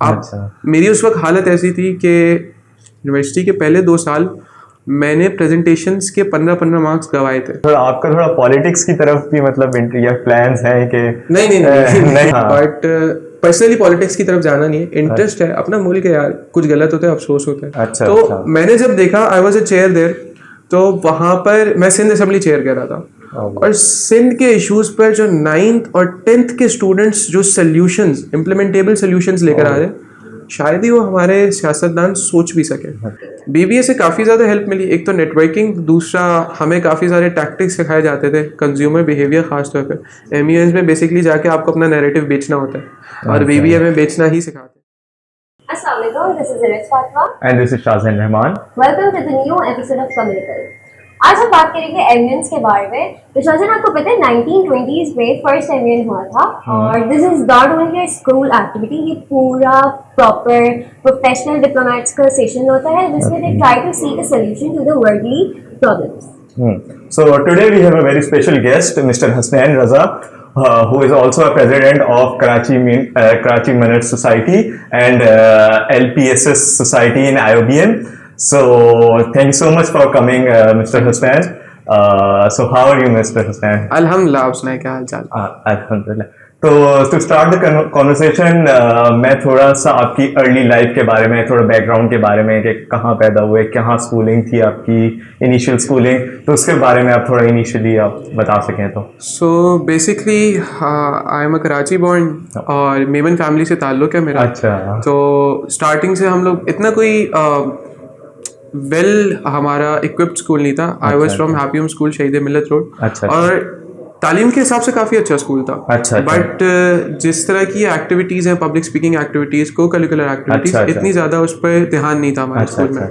मेरी उस वक्त हालत ऐसी थी कि यूनिवर्सिटी के पहले 2 साल मैंने प्रेजेंटेशंस के 15-15 मार्क्स गवाए थे। तो आपका थोड़ा पॉलिटिक्स की तरफ भी मतलब या प्लान्स हैं कि नहीं बट पर्सनली पॉलिटिक्स की तरफ जाना नहीं है, इंटरेस्ट है, अपना मुल्क है यार, कुछ गलत होता है अफसोस होता है। तो मैंने जब देखा I was a chair there, तो वहां पर मैं सिंध असेंबली चेयर कर रहा था और सिंध के इश्यूज पर जो 9th और 10th के स्टूडेंट्स जो सोल्यूशंस, इम्प्लीमेंटेबल सोल्यूशंस लेकर आ रहे हैं, शायद ही वो हमारे सियासतदान सोच भी सके। बीबीए से काफ़ी ज़्यादा हेल्प मिली, एक तो नेटवर्किंग, दूसरा हमें काफ़ी सारे टैक्टिक्स सिखाए जाते थे, कंज्यूमर बिहेवियर खास तौर पर। एमयूएस में बेसिकली जाके आपको अपना नैरेटिव बेचना होता है और बीबीए में बेचना ही सिखाते हैं। Assalamualaikum, this is Iris Fatwa. And this is Shahzain Rahman. Welcome to the new episode of Communicable. आज हम बात करेंगे एमयूएंस के बारे में। तो शाहजान, आपको पता है 1920s में फर्स्ट एमयूएन हुआ था और this is not only school activity, ये पूरा प्रॉपर प्रोफेशनल डिप्लोमेट्स का सेशन होता है जिसमें they try to seek a solution to the worldly problems. So today we have a very special guest, Mr. Hasnain Raza, who is also a president of Karachi Minute Society and LPSS Society in IOBM. So thank you so much for coming, Mr. Hasnain. So how are you, Mr. Hasnain? अल्हम्दुलिल्लाह, आप सुनाए क्या हाल चाल? अल्हम्दुलिल्लाह। तो to start the conversation, मैं थोड़ा सा आपकी अर्ली लाइफ के बारे में, थोड़ा बैकग्राउंड के बारे में कि कहाँ पैदा हुए, कहाँ स्कूलिंग थी आपकी, इनिशियल स्कूलिंग, तो उसके बारे में आप थोड़ा इनिशियली आप बता सकें तो। So basically I am a Karachi born और मेमन फैमिली से ताल्लुक़ है मेरा। अच्छा। तो स्टार्टिंग से हम लोग इतना कोई हमारा इक्विप्ड स्कूल नहीं था। आई वॉज फ्रॉम हैप्पीम स्कूल, शहीद मिलत रोड। अच्छा। और तालीम के हिसाब से काफ़ी अच्छा स्कूल था। अच्छा। बट जिस तरह की एक्टिविटीज़ हैं, पब्लिक स्पीकिंग एक्टिविटीज़, को करिकुलर एक्टिविटीज़, इतनी ज़्यादा उस पर ध्यान नहीं था हमारे स्कूल में।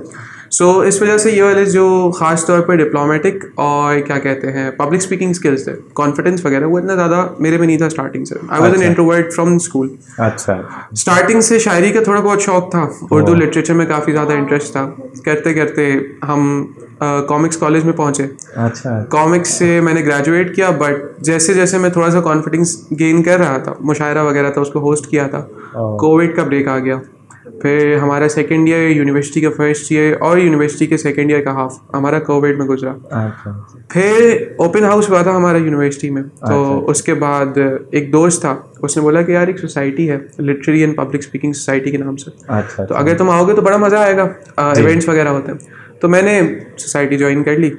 सो इस वजह से ये वाले जो ख़ास तौर पर डिप्लोमेटिक और क्या कहते हैं पब्लिक स्पीकिंग स्किल्स थे, कॉन्फिडेंस वगैरह, वो इतना ज़्यादा मेरे में नहीं था स्टार्टिंग से। I was an introvert from school. अच्छा। स्टार्टिंग से शायरी का थोड़ा बहुत शौक था, उर्दू लिटरेचर में काफ़ी ज़्यादा इंटरेस्ट था। करते करते हम कॉमिक्स कॉलेज में पहुँचे। अच्छा। कॉमिक्स से मैंने ग्रेजुएट किया, बट जैसे जैसे मैं थोड़ा सा कॉन्फिडेंस गेन कर रहा था, मुशायरा वगैरह था, उसको होस्ट किया था, कोविड का ब्रेक आ गया। फिर हमारा सेकेंड ईयर, यूनिवर्सिटी का फर्स्ट ईयर और यूनिवर्सिटी के सेकेंड ईयर का हाफ हमारा कोविड में गुजरा। फिर ओपन हाउस हुआ था हमारा यूनिवर्सिटी में। तो उसके बाद एक दोस्त था, उसने बोला कि यार एक सोसाइटी है, literary and public speaking society के नाम से, तो अगर तुम आओगे तो बड़ा मज़ा आएगा, इवेंट्स वगैरह होते हैं। तो मैंने सोसाइटी ज्वाइन कर ली।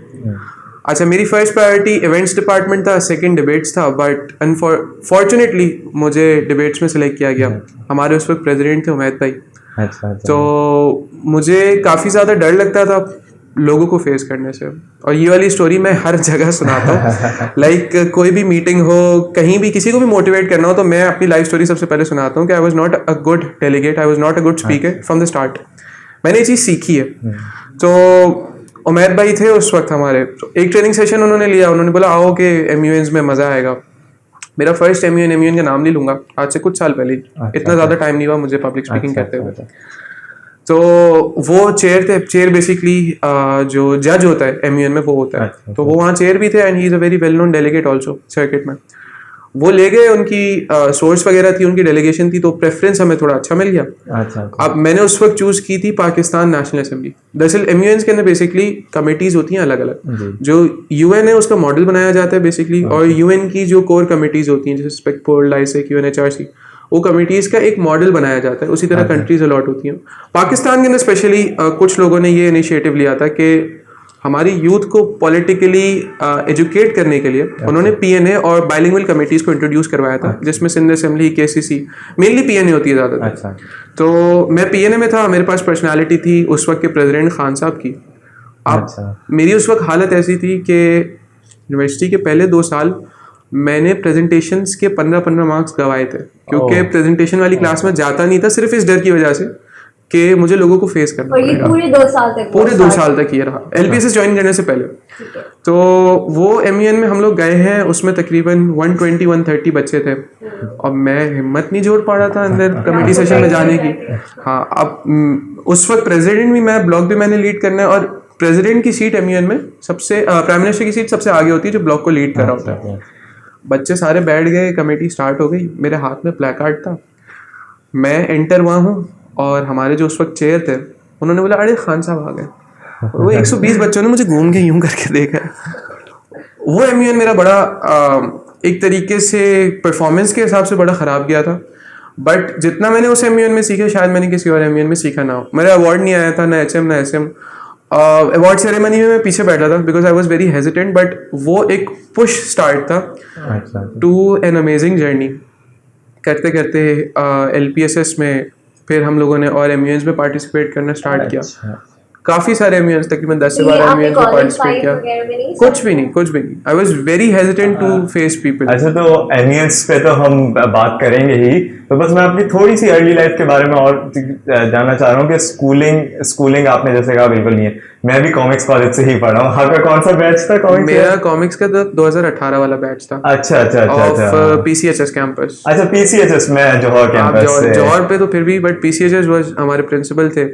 अच्छा, मेरी फर्स्ट प्रायोरिटी इवेंट्स डिपार्टमेंट था, सेकंड डिबेट्स था, बट अनफॉर्चुनेटली मुझे डिबेट्स में सिलेक्ट किया गया। हमारे उस वक्त प्रेसिडेंट थे उमैद भाई। अच्छा। तो मुझे काफ़ी ज़्यादा डर लगता था लोगों को फेस करने से, और ये वाली स्टोरी मैं हर जगह सुनाता हूँ। लाइक कोई भी मीटिंग हो, कहीं भी किसी को भी मोटिवेट करना हो, तो मैं अपनी लाइफ स्टोरी सबसे पहले सुनाता हूँ कि I was not a good delegate, I was not a good speaker from the start. मैंने ये चीज़ सीखी है। तो उमैद भाई थे उस वक्त हमारे, तो एक ट्रेनिंग सेशन उन्होंने लिया, उन्होंने बोला आओ कि एमयूएन्स में मज़ा आएगा। मेरा फर्स्ट एमयूएन का नाम नहीं लूँगा, आज से कुछ साल पहले, इतना ज़्यादा टाइम नहीं हुआ मुझे पब्लिक स्पीकिंग करते हुए। तो वो चेयर बेसिकली जो जज होता है एमयूएन में वो होता है। तो वो वहाँ चेयर भी थे and he is a very well known delegate also circuit में। वो ले गए, उनकी सोर्स वगैरह थी, उनकी डेलीगेशन थी, तो प्रेफरेंस हमें थोड़ा अच्छा मिल गया। अच्छा। अब मैंने उस वक्त चूज़ की थी पाकिस्तान नेशनल असेंबली। दरअसल एमयूएन्स के अंदर बेसिकली कमेटीज़ होती हैं अलग अलग, जो यूएन है उसका मॉडल बनाया जाता है बेसिकली, और यूएन की जो कोर कमेटीज़ होती हैं जैसे स्पेक्टपोल, लाइसेक, यूएनएचआरसी, वो कमेटीज़ का एक मॉडल बनाया जाता है। उसी तरह कंट्रीज अलॉट होती हैं। पाकिस्तान के अंदर स्पेशली कुछ लोगों ने ये इनिशिएटिव लिया था कि हमारी यूथ को पॉलिटिकली एजुकेट करने के लिए उन्होंने पीएनए और बाइलिंगुअल कमेटीज़ को इंट्रोड्यूस करवाया था, जिसमें Sindh assembly, KCC, mainly PNA होती है ज़्यादातर। तो मैं पीएनए में था, मेरे पास पर्सनालिटी थी उस वक्त के प्रेसिडेंट खान साहब की। अब मेरी उस वक्त हालत ऐसी थी कि यूनिवर्सिटी के पहले 2 साल मैंने प्रेजेंटेशंस के 15-15 मार्क्स गवाए थे, क्योंकि प्रेजेंटेशन वाली क्लास में जाता नहीं था, सिर्फ इस डर की वजह से कि मुझे लोगों को फेस करना पड़ेगा। पूरे 2 साल तक ये रहा, एलपीएसएस ज्वाइन करने से पहले। तो वो एमयूएन में हम लोग गए हैं, उसमें तकरीबन 120-130 बच्चे थे, और मैं हिम्मत नहीं जोड़ पा रहा था अंदर कमेटी सेशन में जाने की। हाँ, अब उस वक्त प्रेसिडेंट भी मैं, ब्लॉक भी मैंने लीड करना है, और प्रेसिडेंट की सीट एमयूएन में सबसे, प्राइम मिनिस्टर की सीट सबसे आगे होती है जो ब्लॉक को लीड कर रहा होता है। बच्चे सारे बैठ गए, कमेटी स्टार्ट हो गई, मेरे हाथ में प्लेकार्ड था, मैं एंटर हुआ हूँ और हमारे जो उस वक्त चेयर थे उन्होंने बोला अरे खान साहब आ गए। और वो 120 बच्चों ने मुझे घूम के यूं करके देखा। वो एमयूएन मेरा बड़ा एक तरीके से परफॉर्मेंस के हिसाब से बड़ा ख़राब गया था, बट जितना मैंने उस एमयूएन में सीखा शायद मैंने किसी और एमयूएन में सीखा ना हो। मेरा अवार्ड नहीं आया था, ना एचएम ना एसएम। अवार्ड सेरेमनी में मैं पीछे बैठा था because I was very hesitant, but वो एक पुश स्टार्ट था टू एन अमेजिंग जर्नी। करते करते LPSS में फिर हम लोगों ने और एमयूएन्स में पार्टिसिपेट करना स्टार्ट किया। काफ़ी सारे एमयूएन्स, तकरीबन 10 से 12 एमयूएन्स में पार्टिसिपेट किया। कुछ भी नहीं। I was very hesitant to face people. अच्छा, तो एमयूएन्स पे तो हम बात करेंगे ही, तो बस मैं आपकी थोड़ी सी अर्ली लाइफ के बारे में और जानना चाह रहा हूँ कि स्कूलिंग आपने जैसे कहा बिल्कुल नहीं है। मैं भी कॉमिक्स कॉलेज से ही पढ़ा हूँ। आपका कौन सा बैच था कॉमिक्स? मेरा कॉमिक्स का 2018 वाला बैच था। अच्छा। PCHS campus. अच्छा, PCHS में जौहर कैंपस से। जौहर पे तो फिर भी, बट PCHS वाज हमारे प्रिंसिपल थे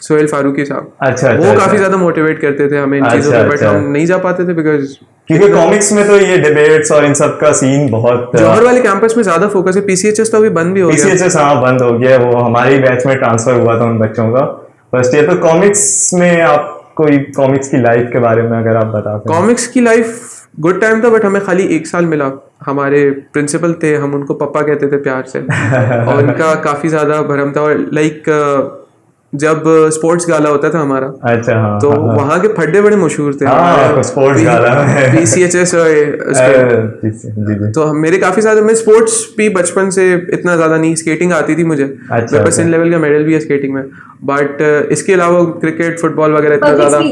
सोहेल फारूकी साहब। अच्छा। वो काफी ज्यादा मोटिवेट करते थे हमें इन चीजों पे, बट हम नहीं जा पाते थे बिकॉज क्योंकि कॉमिक्स में तो ये डिबेट्स और इन सब का सीन बहुत जौहर वाले कैंपस में ज्यादा फोकस है। PCHS तो अभी बंद भी हो गया। PCHS हाँ बंद हो गया, वो हमारे बैच में ट्रांसफर हुआ था उन बच्चों का फर्स्ट ईयर। तो कॉमिक्स में आप कोई कॉमिक्स की लाइफ के बारे में अगर आप बताते हैं? कॉमिक्स की लाइफ गुड टाइम था, बट हमें खाली 1 साल मिला। हमारे प्रिंसिपल थे, हम उनको पप्पा कहते थे प्यार से और उनका काफी ज्यादा भरम था। और लाइक जब स्पोर्ट्स गाला होता था हमारा, अच्छा हाँ, तो वहाँ के फड्डे बड़े मशहूर थे। स्पोर्ट्स गाला PCHS जी। तो मेरे काफी ज्यादा, मैं स्पोर्ट्स भी बचपन से इतना ज्यादा नहीं, स्केटिंग आती थी मुझे। अच्छा, बस इन लेवल का मेडल भी है स्केटिंग में, बट इसके अलावा क्रिकेट फुटबॉल वगैरह इतना ज्यादा नहीं।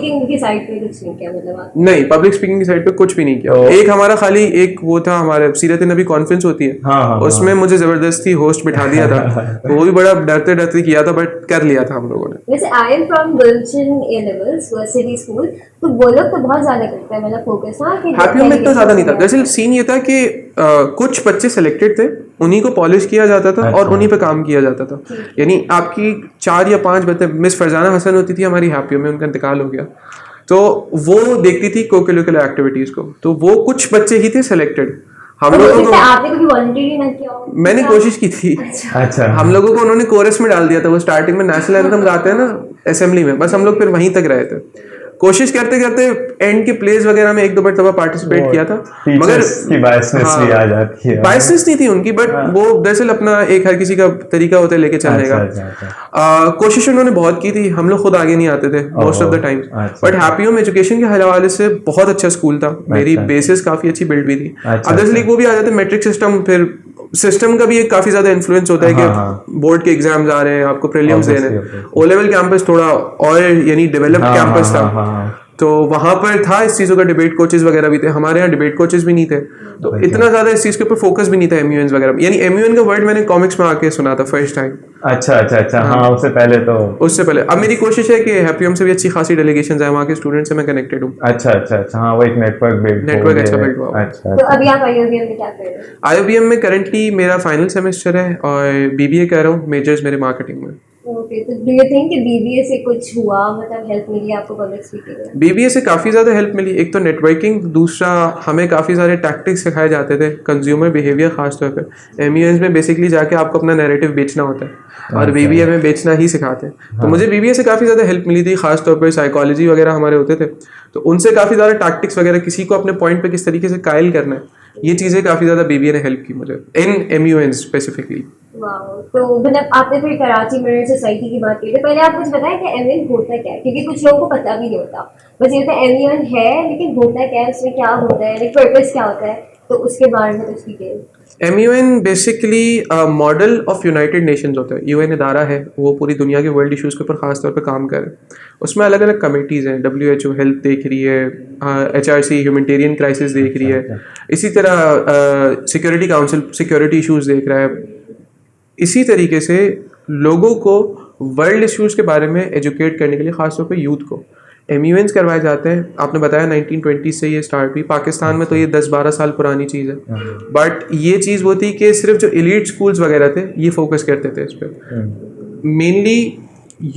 पब्लिक स्पीकिंग की साइड पे कुछ भी नहीं किया। एक हमारा खाली एक वो था, हमारे सीरत नबी कॉन्फ्रेंस होती है, उसमें मुझे जबरदस्ती होस्ट बिठा दिया था। तो वो भी बड़ा डरते डरते किया था, बट कर लिया था हम लोगों ने। वैसे I am from Gulshan A levels city school, तो वो लोग तो बहुत ज्यादा करते हैं, मतलब फोकस ना कि हैप्पी में इतना ज्यादा नहीं था। दरअसल सीन ये था कि कुछ बच्चे सेलेक्टेड थे, उन्हीं को पॉलिश किया जाता था और उन्हीं पे काम किया जाता था। यानी आपकी 4 या 5 बच्चे, मिस फरजाना हसन होती थी हमारी हैप्पी में, उनका इंतकाल हो गया, तो वो देखती थी को-करिकुलर एक्टिविटीज को, तो वो कुछ बच्चे ही थे सेलेक्टेड। हम लोगों को आपने कभी वॉलंटियरिंग ना किया हो? मैंने कोशिश की थी। अच्छा। हम लोगों को उन्होंने कोरस में डाल दिया था। वो स्टार्टिंग में नेशनल एंथम गाते हैं ना असेंबली में, बस हम लोग फिर वहीं तक रहे थे। कोशिश करते करते एंड के प्लेस वगैरह में 1-2 बार पार्टिसिपेट किया था, मगर की बायसनेस भी आ जाती है। बायसनेस नहीं थी उनकी, बट वो दरअसल अपना एक हर किसी का तरीका होता है लेके चलने का। कोशिश उन्होंने बहुत की थी, हम लोग खुद आगे नहीं आते थे most of the time. But happy home education के हवाले से बहुत अच्छा स्कूल था, मेरी बेसिस काफी अच्छी बिल्ड भी थी। अब दरअसल वो भी आ जाते मैट्रिक सिस्टम, फिर सिस्टम का भी एक काफी ज्यादा इन्फ्लुएंस होता है कि बोर्ड के एग्जाम्स आ रहे हैं, आपको प्रीलिम्स देने हैं। O लेवल कैंपस थोड़ा और यानी डेवलप्ड कैंपस था, तो वहां पर था इस चीज़ों का। डिबेट कोचेस वगैरह भी थे, हमारे यहाँ डिबेट कोचेस भी नहीं थे, तो इतना ज्यादा इस चीज के ऊपर फोकस भी नहीं था एमयूएन वगैरह। यानी एमयूएन का वर्ड मैंने कॉमिक्स में आके सुना था फर्स्ट टाइम। अच्छा। हाँ, उससे पहले अब मेरी कोशिश है कि हैप्पीएम से भी अच्छी खासी डेलीगेशंस आए, वहाँ के स्टूडेंट से मैं कनेक्टेड हूँ। अच्छा। हाँ, वो एक नेटवर्क अच्छा बिल्ड हुआ। अच्छा, तो अभी आप IOBM में क्या कर रहे हैं? IOBM में करंटली मेरा फाइनल सेमेस्टर है और BBA कर रहा हूँ, मेजर्स मेरे मार्केटिंग में। ओके, तो डू यू थिंक कि BBA से कुछ हुआ, मतलब हेल्प मिली आपको पब्लिक स्पीकिंग में? BBA से काफ़ी ज़्यादा हेल्प मिली। एक तो नेटवर्किंग, दूसरा हमें काफ़ी सारे टैक्टिक्स सिखाए जाते थे, कंज्यूमर बिहेवियर खास तौर पे। एमयूएन में बेसिकली जाके आपको अपना नैरेटिव बेचना होता है और BBA में बेचना ही सिखाते हैं। तो मुझे BBA से काफ़ी ज़्यादा हेल्प मिली थी, खास तौर पर साइकोलॉजी वगैरह हमारे होते थे, तो उनसे काफ़ी ज़्यादा टैक्टिक्स वगैरह, किसी को अपने पॉइंट पे किस तरीके से कायल करना है, ये चीज़ें काफ़ी ज़्यादा BBA ने हेल्प की मुझे इन एमयूएन स्पेसिफिकली। तो मतलब आपने फिर कराची मिरर सोसाइटी की बात की, तो पहले आप कुछ बताएं कि एमयूएन होता क्या है, क्योंकि कुछ लोगों को पता भी नहीं होता। बस ये होता है एमयूएन है, लेकिन होता क्या है, उसमें क्या होता है, पर्पस क्या होता है, तो उसके बारे में कुछ detail. MUN basically model of United Nations होता है। यूएन इदारा है, वो पूरी दुनिया के वर्ल्ड इश्यूज़ के ऊपर खास तौर पे काम करे। उसमें अलग अलग कमेटीज़ हैं, WHO हेल्थ देख रही है, HRC ह्यूमैनिटेरियन क्राइसिस देख रही है, इसी तरह सिक्योरिटी काउंसिल सिक्योरिटी इश्यूज़ देख रहा है। इसी तरीके से लोगों को वर्ल्ड इश्यूज़ के बारे में एजुकेट करने के लिए ख़ास तौर पे यूथ को एमयूएन्स करवाए जाते हैं। आपने बताया 1920 से ये स्टार्ट हुई, पाकिस्तान में तो ये 10-12 साल पुरानी चीज़ है, बट ये चीज़ वो थी कि सिर्फ जो एलीट स्कूल्स वगैरह थे ये फोकस करते थे इस पर। मेनली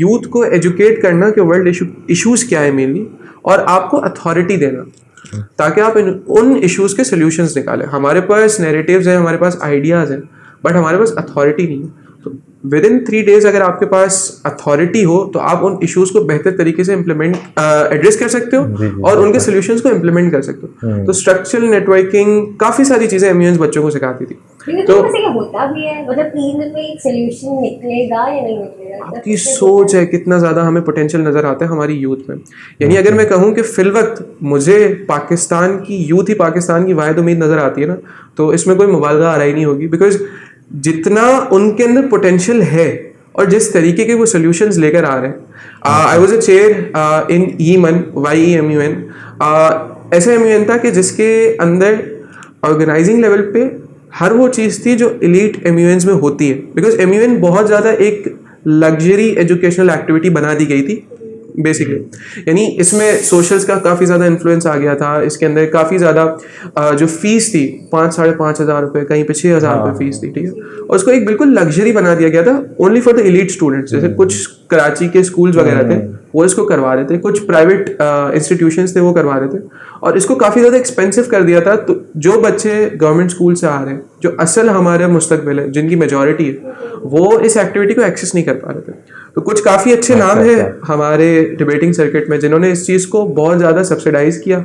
यूथ को एजुकेट करना कि वर्ल्ड इश्यूज़ क्या है मेनली, और आपको अथॉरिटी देना ताकि आप उन इश्यूज़ के सोल्यूशंस निकालें। हमारे पास नैरेटिव्स हैं, हमारे पास आइडियाज़ हैं, बट हमारे पास अथॉरिटी नहीं है। तो विद इन 3 days अगर आपके पास अथॉरिटी हो तो आप उन इश्यूज को बेहतर तरीके से इम्प्लीमेंट एड्रेस कर सकते हो और उनके सोल्यूशंस को इम्प्लीमेंट कर सकते हो। तो स्ट्रक्चरल नेटवर्किंग काफ़ी सारी चीज़ें एमयूएन बच्चों को सिखाती थी। तो वैसे क्या होता भी है, मतलब 3 दिन में एक सोल्यूशन निकलेगा या नहीं निकलेगा? आपकी सोच है कितना ज़्यादा हमें पोटेंशियल नज़र आता है हमारी यूथ में। यानी अगर मैं कहूँ कि फिल वक्त मुझे पाकिस्तान की यूथ ही पाकिस्तान की वाहिद उम्मीद नज़र आती है ना, तो इसमें कोई मुबालगा आ रही नहीं होगी। बिकॉज जितना उनके अंदर पोटेंशियल है और जिस तरीके के वो सोल्यूशंस लेकर आ रहे हैं। आई वॉज अ चेयर इन ईमन YEMUN। ऐसा एमयूएन था कि जिसके अंदर ऑर्गेनाइजिंग लेवल पे हर वो चीज़ थी जो एलीट एमयूएन्स में होती है। बिकॉज एमयूएन बहुत ज़्यादा एक लग्जरी एजुकेशनल एक्टिविटी बना दी गई थी बेसिकली। यानी इसमें सोशल्स का काफ़ी ज़्यादा इन्फ्लुएंस आ गया था। इसके अंदर काफ़ी ज़्यादा जो फीस थी 5-5.5 हज़ार रुपये, कहीं पे 6 हज़ार रुपये फीस थी, ठीक है। और उसको एक बिल्कुल लग्जरी बना दिया गया था only for the elite students. जैसे कुछ कराची के स्कूल्स वगैरह थे वो इसको करवा रहे थे, कुछ प्राइवेट इंस्टीट्यूशंस थे वो करवा रहे थे, और इसको काफ़ी ज़्यादा एक्सपेंसिव कर दिया था। तो जो बच्चे गवर्नमेंट स्कूल से आ रहे हैं, जो असल हमारे मुस्तकबिल है, जिनकी मेजॉरिटी है, वो इस एक्टिविटी को एक्सेस नहीं कर पा रहे थे। तो कुछ काफ़ी अच्छे नाम हैं हमारे डिबेटिंग सर्किट में जिन्होंने इस चीज़ को बहुत ज़्यादा सब्सिडाइज किया।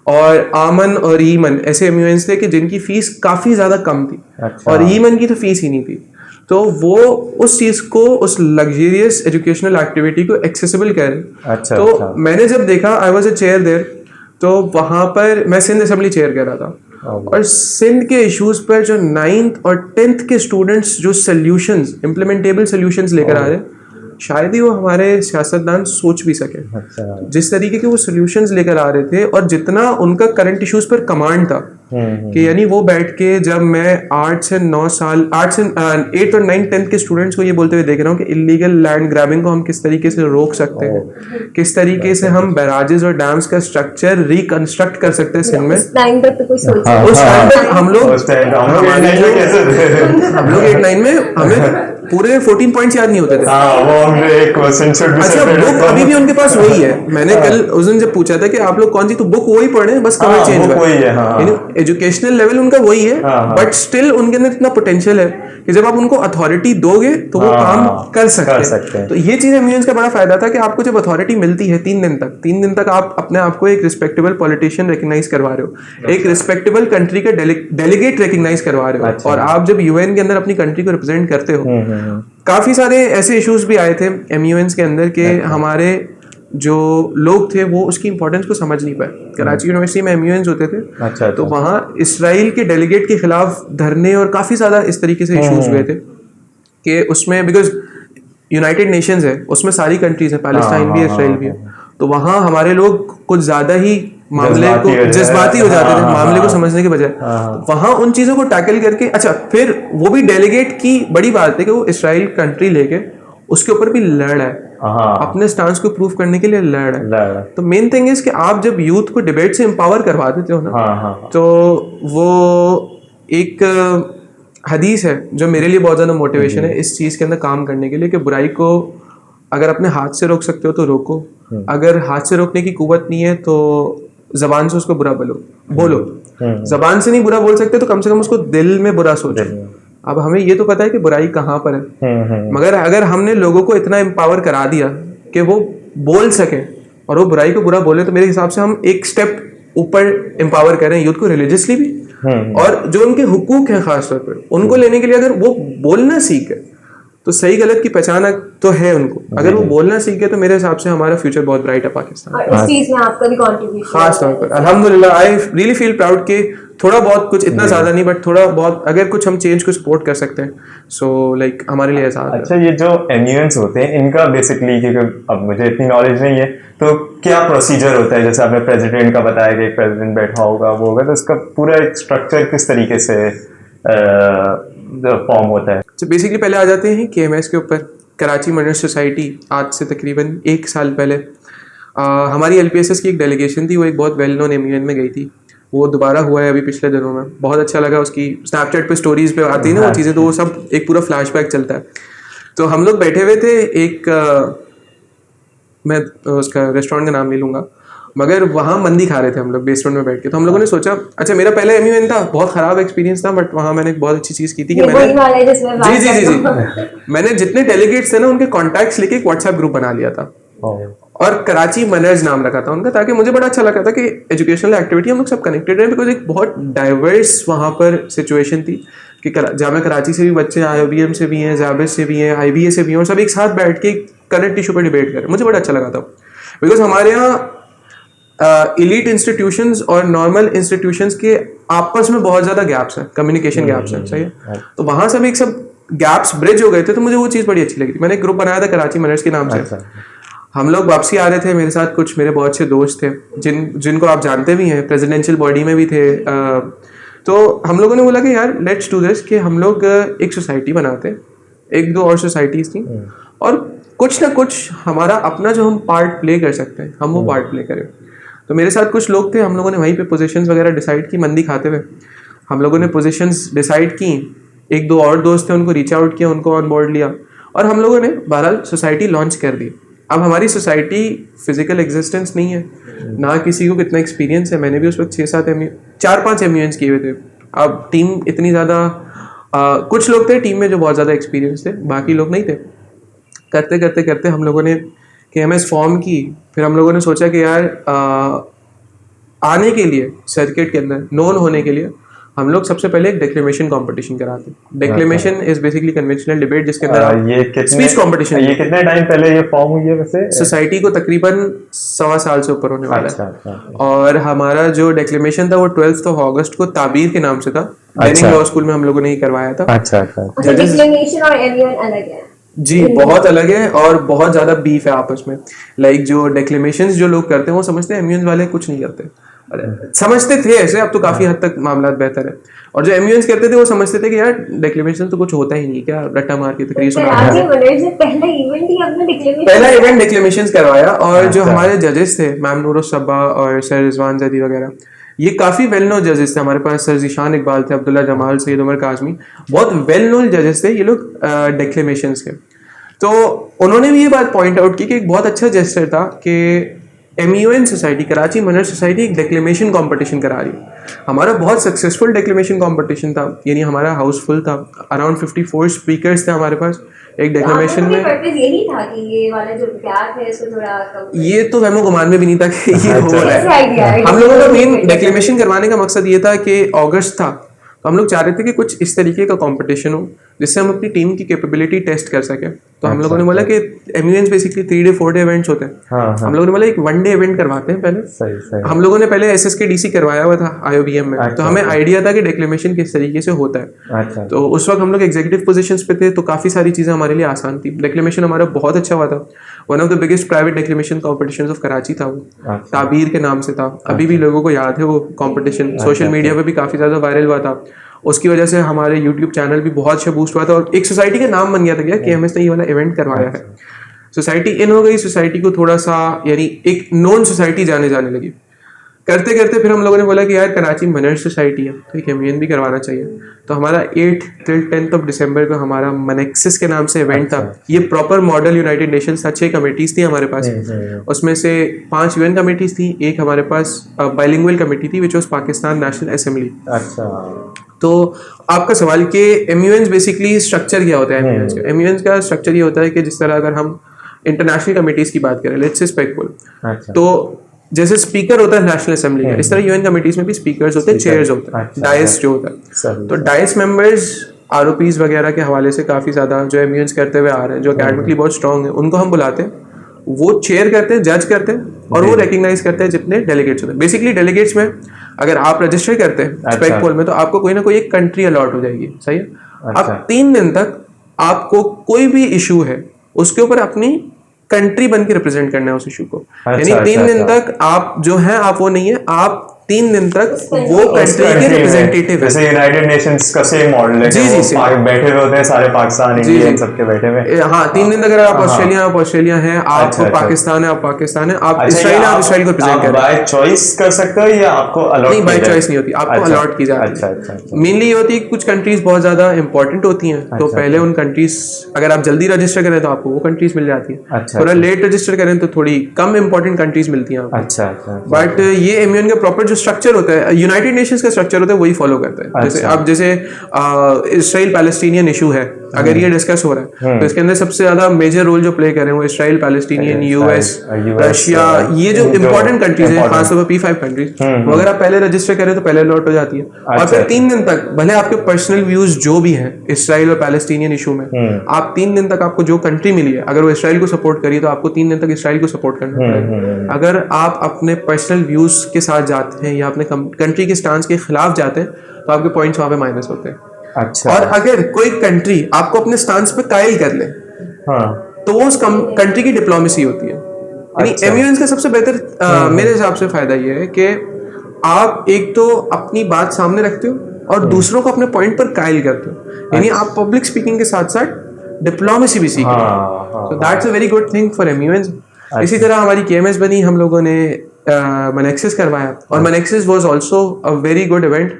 और आमन और ईमन ऐसे एमयूएन्स थे कि जिनकी फ़ीस काफ़ी ज़्यादा कम थी। और ईमन की तो फीस ही नहीं थी। तो वो उस चीज़ को, उस लग्जरियस एजुकेशनल एक्टिविटी को एक्सेसिबल करें। तो मैंने जब देखा, I was a chair there, तो वहाँ पर मैं सिंध असेंबली चेयर कर रहा था। और सिंध के इश्यूज पर जो 9th और 10th के स्टूडेंट्स जो सोल्यूशंस, इम्प्लीमेंटेबल सोल्यूशंस लेकर आ रहे हैं, शायद ही वो हमारे सियासतदान सोच भी सके। जिस तरीके के वो सोल्यूशंस लेकर आ रहे थे और जितना उनका करंट इश्यूज पर कमांड था कि यानी वो बैठ के, जब मैं 8 से 8 और 9 10th के स्टूडेंट्स को ये बोलते हुए देख रहा हूँ कि इलीगल लैंड ग्रैबिंग को हम किस तरीके से रोक सकते हैं, किस तरीके से हम बैराजेस और डैम्स का स्ट्रक्चर रिकंस्ट्रक्ट कर सकते हैं सिंध में। उस टाइम तक तो कोई सोच उस टाइम तक हम लोग 8-9 में हमें पूरे 14 पॉइंट्स याद नहीं होते थे। अच्छा, बुक अभी भी उनके पास वही है। मैंने कल उस दिन जब पूछा था कि आप लोग कौन सी, तो बुक वही पढ़ रहे हैं, बस कवर चेंज हुआ है। एजुकेशनल लेवल उनका वही है, बट स्टिल उनके अंदर इतना पोटेंशियल है कि जब आप उनको अथॉरिटी दोगे तो वो काम कर सकते हैं। तो ये चीज एमयूएन्स का बड़ा फायदा था कि आपको जब अथॉरिटी मिलती है 3 दिन तक आप अपने आप को एक रिस्पेक्टेबल पॉलिटिशियन रिकग्नाइज करवा रहे हो, एक रिस्पेक्टेबल कंट्री का डेलीगेट रिकग्नाइज करवा रहे हो। और आप जब यूएन के अंदर अपनी कंट्री को रिप्रेजेंट करते हो, काफी सारे ऐसे इश्यूज भी आए थे एमयूएन्स के अंदर के हमारे जो लोग थे वो उसकी इंपॉर्टेंस को समझ नहीं पाए। कराची यूनिवर्सिटी में एमयूएन्स होते थे, तो वहाँ इसराइल के डेलीगेट के खिलाफ धरने और काफ़ी ज़्यादा इस तरीके से इश्यूज हुए थे कि उसमें, बिकॉज यूनाइटेड नेशंस है, उसमें सारी कंट्रीज है, पैलेस्टाइन भी है, इसराइल भी है, तो वहाँ हमारे लोग कुछ ज़्यादा ही मामले को जज्बाती हो जाते थे मामले को समझने के बजाय। वहाँ उन चीज़ों को टैकल करके, अच्छा फिर वो भी डेलीगेट की बड़ी बात है कि वो इसराइल कंट्री लेके उसके ऊपर भी लड़ रहा है, अपने स्टांस को प्रूव करने के लिए लड़ रहा है। तो मेन थिंग इज कि आप जब यूथ को डिबेट से एम्पावर करवा देते हो ना, तो वो एक हदीस है जो मेरे लिए बहुत ज़्यादा मोटिवेशन है इस चीज़ के अंदर काम करने के लिए कि बुराई को अगर अपने हाथ से रोक सकते हो तो रोको, अगर हाथ से रोकने की कुव्वत नहीं है तो जबान से उसको बुरा बोलो। जबान से नहीं बुरा बोल सकते तो कम से कम उसको दिल में बुरा सोचो। अब हमें ये तो पता है कि बुराई कहाँ पर है, मगर अगर हमने लोगों को इतना एम्पावर करा दिया कि वो बोल सके और वो बुराई को बुरा बोले, तो मेरे हिसाब से हम एक स्टेप ऊपर एम्पावर कर रहे हैं यूथ को, रिलीजियसली भी, और जो उनके हुकूक हैं खास तौर पर उनको लेने के लिए अगर वो बोलना सीखे तो सही गलत की पहचान तो है उनको, अगर वो बोलना सीखे तो मेरे हिसाब से हमारा फ्यूचर बहुत ब्राइट है पाकिस्तान। और इस चीज में आपका भी कंट्रीब्यूशन खास तौर पर अल्हम्दुलिल्लाह, आई रियली फील प्राउड कि थोड़ा बहुत, कुछ इतना ज़्यादा नहीं बट थोड़ा बहुत अगर कुछ हम चेंज को सपोर्ट कर सकते हैं, सो लाइक हमारे लिए ऐसा। अच्छा, ये जो एमयूएन्स होते हैं इनका बेसिकली, क्योंकि अब मुझे इतनी नॉलेज नहीं है, तो क्या प्रोसीजर होता है? जैसे आपने प्रेसिडेंट का बताया कि एक प्रेसिडेंट बैठा होगा, वो होगा, तो इसका पूरा एक स्ट्रक्चर किस तरीके से फॉर्म होता है? तो बेसिकली पहले आ जाते हैं KMS के ऊपर। कराची मर्डर सोसाइटी आज से तकरीबन 1 साल पहले हमारी LPSS की एक डेलीगेशन थी, वो एक बहुत वेल नोन एमयूएन में गई थी। वो दोबारा हुआ है अभी पिछले दिनों में, बहुत अच्छा लगा। उसकी स्नैपचैट पे स्टोरीज पे आती है ना वो चीज़ें, तो वो सब एक पूरा फ्लैशबैक चलता है। तो हम लोग बैठे हुए थे एक मैं उसका रेस्टोरेंट का नाम नहीं लूँगा, मगर वहाँ मंदी खा रहे थे हम लोग बेसमेंट में बैठ के। तो हम लोगों ने सोचा, अच्छा मेरा पहला MUN था, बहुत खराब एक्सपीरियंस था, बट वहाँ मैंने एक बहुत अच्छी चीज़ की थी कि मैंने जी मैंने जितने डेलीगेट्स थे ना उनके कॉन्टैक्ट्स लेके एक व्हाट्सएप ग्रुप बना लिया था और कराची मनर्स नाम रखा था उनका, ताकि मुझे बड़ा अच्छा लगा था कि एजुकेशनल एक्टिविटी हम लोग सब कनेक्टेड हैं, बिकॉज एक बहुत डाइवर्स वहाँ पर सिचुएशन थी कि जामिया कराची से भी बच्चे, IOBM से भी हैं, जाबिर से भी हैं, IBA से भी हैं, और सब एक साथ बैठ के कनेक्ट इशू पर डिबेट करें। मुझे बड़ा अच्छा लगा था बिकॉज हमारे यहाँ इलीट इंस्टीट्यूशंस और नॉर्मल इंस्टीट्यूशंस के आपस में बहुत ज़्यादा गैप्स हैं, कम्युनिकेशन गैप्स हैं, सही है। तो वहाँ सब एक सब गैप्स ब्रिज हो गए थे, तो मुझे वो चीज़ बड़ी अच्छी लगी थी। मैंने एक ग्रुप बनाया था कराची मनर्स के नाम से। हम लोग वापसी आ रहे थे, मेरे साथ कुछ मेरे बहुत से दोस्त थे जिनको आप जानते भी हैं, प्रेसिडेंशियल बॉडी में भी थे। तो हम लोगों ने बोला कि यार लेट्स डू दिस, कि हम लोग एक सोसाइटी बनाते हैं, एक दो और सोसाइटीज़ थी, और कुछ ना कुछ हमारा अपना जो हम पार्ट प्ले कर सकते हैं, हम वो पार्ट प्ले करें। तो मेरे साथ कुछ लोग थे, हम लोगों ने वहीं पे पोजीशंस वगैरह डिसाइड की, मंदी खाते हुए हम लोगों ने पोजीशंस डिसाइड की। एक दो और दोस्त थे, उनको रीच आउट किया, उनको ऑन बोर्ड लिया, और हम लोगों ने बहरहाल सोसाइटी लॉन्च कर दी। अब हमारी सोसाइटी फिजिकल एग्जिस्टेंस नहीं है, ना किसी को कितना एक्सपीरियंस है। मैंने भी उस वक्त 4-5 MUNs किए हुए थे। अब टीम इतनी ज़्यादा, कुछ लोग थे टीम में जो बहुत ज़्यादा एक्सपीरियंस थे, बाकी लोग नहीं थे। करते करते करते हम लोगों ने KMS फॉर्म की। फिर हम लोगों ने सोचा कि यार आने के लिए सर्किट के अंदर नोन होने के लिए हम लोग सबसे पहले एक डेक्लेमेशन कंपटीशन कराते हैं। Declamation is basically conventional debate, जिसके अंदर स्पीच कंपटीशन। ये कितने टाइम पहले ये फॉर्म हुई है वैसे? सोसाइटी को तकरीबन 1.25 साल से ऊपर होने वाला है। और हमारा जो डेक्लेमेशन था वो 12 अगस्त को ताबीर के नाम से था। दैनिक लॉ स्कूल में हम लोगों ने ही करवाया था। डेक्लेमेशन और MUN अलग है जी, बहुत अलग है और बहुत ज्यादा बीफ है आपस में। लाइक जो डेक्लेमेशंस जो लोग करते हैं वो समझते हैं MUNs वाले कुछ नहीं करते, समझते थे ऐसे, अब तो काफी हद तक मामला बेहतर है। और जो MUNs करते थे वो समझते थे कि यार डेक्लेमेशन तो कुछ होता ही नहीं, क्या रट्टा मार के तकरीर सुना। पहला इवेंट डेक्लेमेशंस करवाया, और जो हमारे जजेस थे मैम नूर सब्बा और सर रिजवान जैदी वगैरह, ये काफ़ी वेल नोन जजेस थे। हमारे पास सर ज़ीशान इकबाल थे, अब्दुल्ला जमाल, सैयद उमर काज़मी, बहुत वेल नोन जजेस थे ये लोग डेक्लेमेशंस के। तो उन्होंने भी ये बात पॉइंट आउट की कि एक बहुत अच्छा जेस्चर था कि MUN सोसाइटी, कराची मनर सोसाइटी एक डेक्लेमेशन कंपटीशन करा रही है। हमारा बहुत सक्सेसफुल डेक्लेमेशन कंपटीशन था, यानी हमारा हाउसफुल था, अराउंड 54 स्पीकर्स थे हमारे पास एक डेक्लेमेशन में। यही था कि ये वाला जो गैप है इसको थोड़ा कम, ये तो वहमो गुमान में भी नहीं था कि ये हो रहा है। हम लोगों का मेन डेक्लेमेशन करवाने का मकसद ये था कि अगस्त था, तो हम लोग चाह रहे थे कि कुछ इस तरीके का कंपटीशन हो जिससे हम अपनी टीम की कैपेबिलिटी टेस्ट कर सकें। तो हम लोगों ने बोला कि MUNs basically 3 day 4 day events होते हैं। हम लोगों ने बोला एक 1 डे इवेंट करवाते हैं पहले। सही। हम लोगों ने पहले SSKDC करवाया हुआ था IOBM में। तो हमें आइडिया था कि डेक्लेमेशन किस तरीके से होता है। तो उस वक्त हम लोग एग्जीक्यूटिव पोजीशंस पे थे, तो काफ़ी सारी चीज़ें हमारे लिए आसान थी। डेक्लेमेशन हमारा बहुत अच्छा हुआ था। One of the biggest private declamation competition of Karachi था वो, ताबीर के नाम से था। अभी भी लोगों को याद है वो कॉम्पिटिशन, सोशल मीडिया पर भी काफ़ी ज़्यादा वायरल हुआ था। उसकी वजह से हमारे YouTube चैनल भी बहुत अच्छा बूस्ट हुआ था, और एक सोसाइटी का नाम बन गया था कि KMS ने ये वाला इवेंट करवाया है। सोसाइटी इन हो गई, सोसाइटी को थोड़ा सा यानी एक नॉन सोसाइटी जाने लगी। करते करते फिर हम लोगों ने बोला कि यार कराची मनर सोसाइटी है तो एक MUN भी करवाना चाहिए। तो हमारा 8 till 10 दिसंबर को हमारा मनैक्सिस के नाम से इवेंट था। ये प्रॉपर मॉडल यूनाइटेड नेशंस था। 6 कमेटीज़ थी हमारे पास, उसमें से 5 UN कमेटीज़ थी, एक हमारे पास बाइलिंगुअल कमेटी थी which was Pakistan national assembly. तो आपका सवाल कि MUNs बेसिकली स्ट्रक्चर क्या होता है? MUNs का स्ट्रक्चर ये होता है कि जिस तरह अगर हम इंटरनेशनल कमेटीज़ की बात करें, लेट्स से स्पेकफुल, तो जैसे स्पीकर होता है नेशनल असेंबली का, इस तरह UN कमेटीज में भी स्पीकर्स होते हैं, चेयर्स होते हैं, डाइस जो होता है। तो डाइस मेंबर्स ROPs वगैरह के हवाले से काफ़ी ज़्यादा जो MUNs करते हुए आ रहे हैं, जो अकेडमिकली बहुत स्ट्रॉन्ग है, उनको हम बुलाते हैं, वो चेयर करते हैं, जज करते हैं, और वो रिकग्नाइज करते हैं जितने डेलीगेट्स होते हैं। बेसिकली डेलीगेट्स में अगर आप रजिस्टर करते हैं स्पेक पोल में, तो आपको कोई ना कोई एक कंट्री अलॉट हो जाएगी, सही है। अब 3 दिन तक आपको कोई भी इशू है उसके ऊपर अपनी कंट्री बन के रिप्रेजेंट करना है उस इशू को। यानी 3 दिन तक आप जो है आप वो नहीं है, आप 3 दिन तक वो उस कंट्री country के में, रिप्रेजेंटेटिव है। जैसे यूनाइटेड नेशंस का सेम मॉडल है जी, कि जी, वो same। बैठे हुए होते हैं सारे पाकिस्तान जी, इंडिया जी। सबके बैठे हुए। हाँ 3 दिन तक अगर आप हाँ। ऑस्ट्रेलिया हैं, आप अच्छा, अच्छा। पाकिस्तान है, आप पाकिस्तान है, आप अच्छा, इसराइल ये है, आप इसराइल को प्रेजेंट आप कर रहे हैं। बाय चॉइस कर सकते हो या आपको अलॉट नहीं, बाय चॉइस नहीं होती, आपको अच्छा, अलॉट की जाती अच्छा, है। अच्छा, अच्छा। मेनली ये होती है कि कुछ कंट्रीज बहुत ज्यादा इंपॉर्टेंट होती हैं, तो अच्छा, पहले अच्छा। उन कंट्रीज, अगर आप जल्दी रजिस्टर करें तो आपको वो कंट्रीज मिल जाती है। अच्छा, थोड़ा अच्छा। लेट रजिस्टर करें तो थोड़ी कम इंपॉर्टेंट कंट्रीज मिलती हैं आपको। अच्छा, अच्छा, अच्छा। बट ये एमयूएन का प्रॉपर जो स्ट्रक्चर होता है, यूनाइटेड नेशंस का स्ट्रक्चर होता है, वही फॉलो करता है। जैसे अच्छा। आप जैसे इसराइल पैलेस्टीनियन इशू है, अगर ये डिस्कस हो रहा है तो इसके अंदर सबसे ज्यादा मेजर रोल जो प्ले कर रहे हैं वो इसराइल, पैलेस्टीनियन, यूएस, रशिया, ये जो इंपॉर्टेंट कंट्रीज है, खासतौर पर P5 कंट्रीज, वो अगर आप पहले रजिस्टर करें तो पहले अलॉट हो जाती है। और फिर 3 दिन तक भले आपके पर्सनल व्यूज जो भी हैं इसराइल और पैलेस्टीनियन इशू में, आप 3 दिन तक आपको जो कंट्री मिली है, अगर वो इसराइल को सपोर्ट करिए तो आपको 3 दिन तक इसराइल को सपोर्ट करना पड़ेगा। अगर आप अपने पर्सनल व्यूज के साथ जाते हैं या अपने कंट्री के स्टांस के खिलाफ जाते हैं तो आपके पॉइंट्स वहां पे माइनस होते हैं। अच्छा। और अगर कोई कंट्री आपको अपने स्टांस पे कायल कर ले हाँ। तो वो उस कंट्री की डिप्लोमेसी होती है। यानी अच्छा। एमयूएन का सबसे बेहतर मेरे हिसाब से फायदा ये है कि आप एक तो अपनी बात सामने रखते हो और दूसरों को अपने पॉइंट पर कायल करते हो, यानी आप पब्लिक स्पीकिंग के साथ साथ डिप्लोमेसी भी सीख रहे हो। So that's a very good thing for MUN. इसी तरह हमारी केएमएस बनी, हम लोगों ने मनएक्सिस करवाया और मनएक्सिस was also a very good event.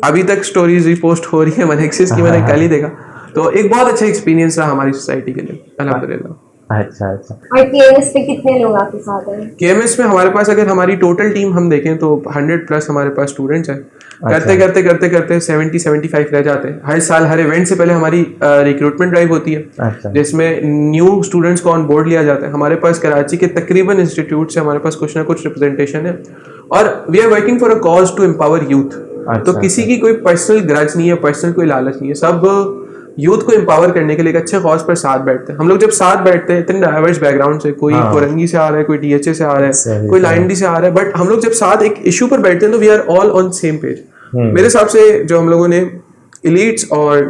अभी तक स्टोरीज रिपोस्ट हो रही है मनएक्सिस की, मैंने कल ही देखा, तो एक बहुत अच्छा एक्सपीरियंस रहा हमारी सोसाइटी के लिए, अल्हम्दुलिल्लाह। अच्छा, अच्छा। और केएमएस पे कितने लोग आपके साथ हैं? केएमएस में हमारे पास, अगर हमारी टोटल टीम हम देखें तो 100+ हमारे पास स्टूडेंट्स हैं। करते करते करते करते 70-75 रह जाते हैं। हर साल हर इवेंट से पहले हमारी रिक्रूटमेंट ड्राइव होती है, अच्छा। जिसमें न्यू स्टूडेंट्स को ऑन बोर्ड लिया जाता है। हमारे पास कराची के तकरीबन इंस्टीट्यूट से हमारे पास कुछ ना कुछ रिप्रेजेंटेशन है और we are working for a cause to empower youth. तो किसी की कोई पर्सनल ग्रज नहीं है, पर्सनल कोई लालच नहीं है, सब यूथ को एम्पावर करने के लिए एक अच्छे कॉज पर साथ बैठते हैं। हम लोग जब साथ बैठते हैं इतने डाइवर्स बैकग्राउंड से, कोई कोरंगी से आ रहा है, कोई डीएचए से आ रहा है, कोई लाइन डी से आ रहा है, बट हम लोग जब साथ एक इशू पर बैठते हैं तो we are all on same page. मेरे हिसाब से जो हम लोगों ने इलीट्स और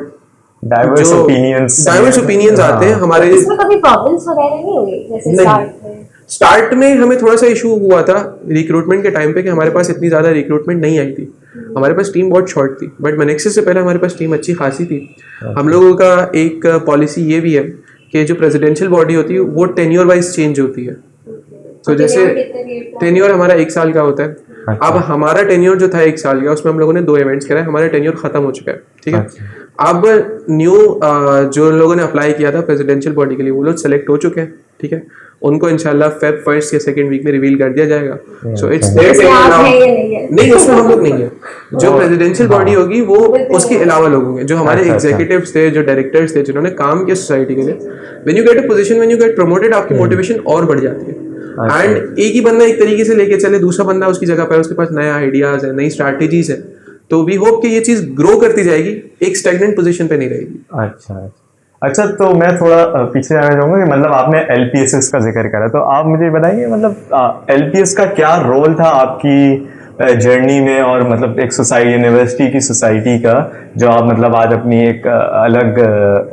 डाइवर्स ओपिनियंस आते हैं हमारे। इसमें कभी प्रॉब्लम्स वगैरह नहीं हुई जैसे स्टार्ट में हमें थोड़ा सा इशू हुआ था रिक्रूटमेंट के टाइम पे कि हमारे पास इतनी ज़्यादा रिक्रूटमेंट नहीं आई थी, हमारे पास टीम बहुत शॉर्ट थी। बट मनएक्सिस से पहले हमारे पास टीम अच्छी खासी थी। हम लोगों का एक पॉलिसी ये भी है कि जो प्रेसिडेंशियल बॉडी होती है वो टेन्योर वाइज चेंज होती है। तो जैसे टेन्योर हमारा 1 साल का होता है। अब हमारा टेन्योर जो था 1 साल का, उसमें हम लोगों ने 2 इवेंट्स कराए, हमारा टेन्योर खत्म हो चुका है, ठीक है। अब न्यू जो लोगों ने अप्लाई किया था प्रेसिडेंशियल बॉडी के लिए, वो लोग सेलेक्ट हो चुके हैं, ठीक है। उनको इंशाल्लाह फेब 1st या 2nd वीक में रिवील कर दिया जाएगा। सो इट्स नहीं, उसमें हम लोग नहीं है। जो प्रेसिडेंशियल बॉडी होगी वो उसके अलावा लोग होंगे, जो हमारे एग्जीक्यूटिव्स थे, जो डायरेक्टर्स थे, जिन्होंने काम किया सोसाइटी के लिए। When you get a position, when you get promoted, आपकी मोटिवेशन और बढ़ जाती है। एंड एक ही बंदा एक तरीके से लेके चले, दूसरा बंदा उसकी जगह पर, उसके पास नए आइडियाज है, नई स्ट्रैटेजीज है, तो वी होप कि ये चीज ग्रो करती जाएगी, एक स्टैग्नेंट पोजीशन पे नहीं रहेगी। अच्छा अच्छा। तो मैं थोड़ा पीछे आना चाहूँगा कि मतलब आपने एलपीएसएस का जिक्र करा, तो आप मुझे बताइए मतलब एलपीएस का क्या रोल था आपकी जर्नी में, और मतलब एक सोसाइटी, यूनिवर्सिटी की सोसाइटी का जो आप मतलब आज अपनी एक अलग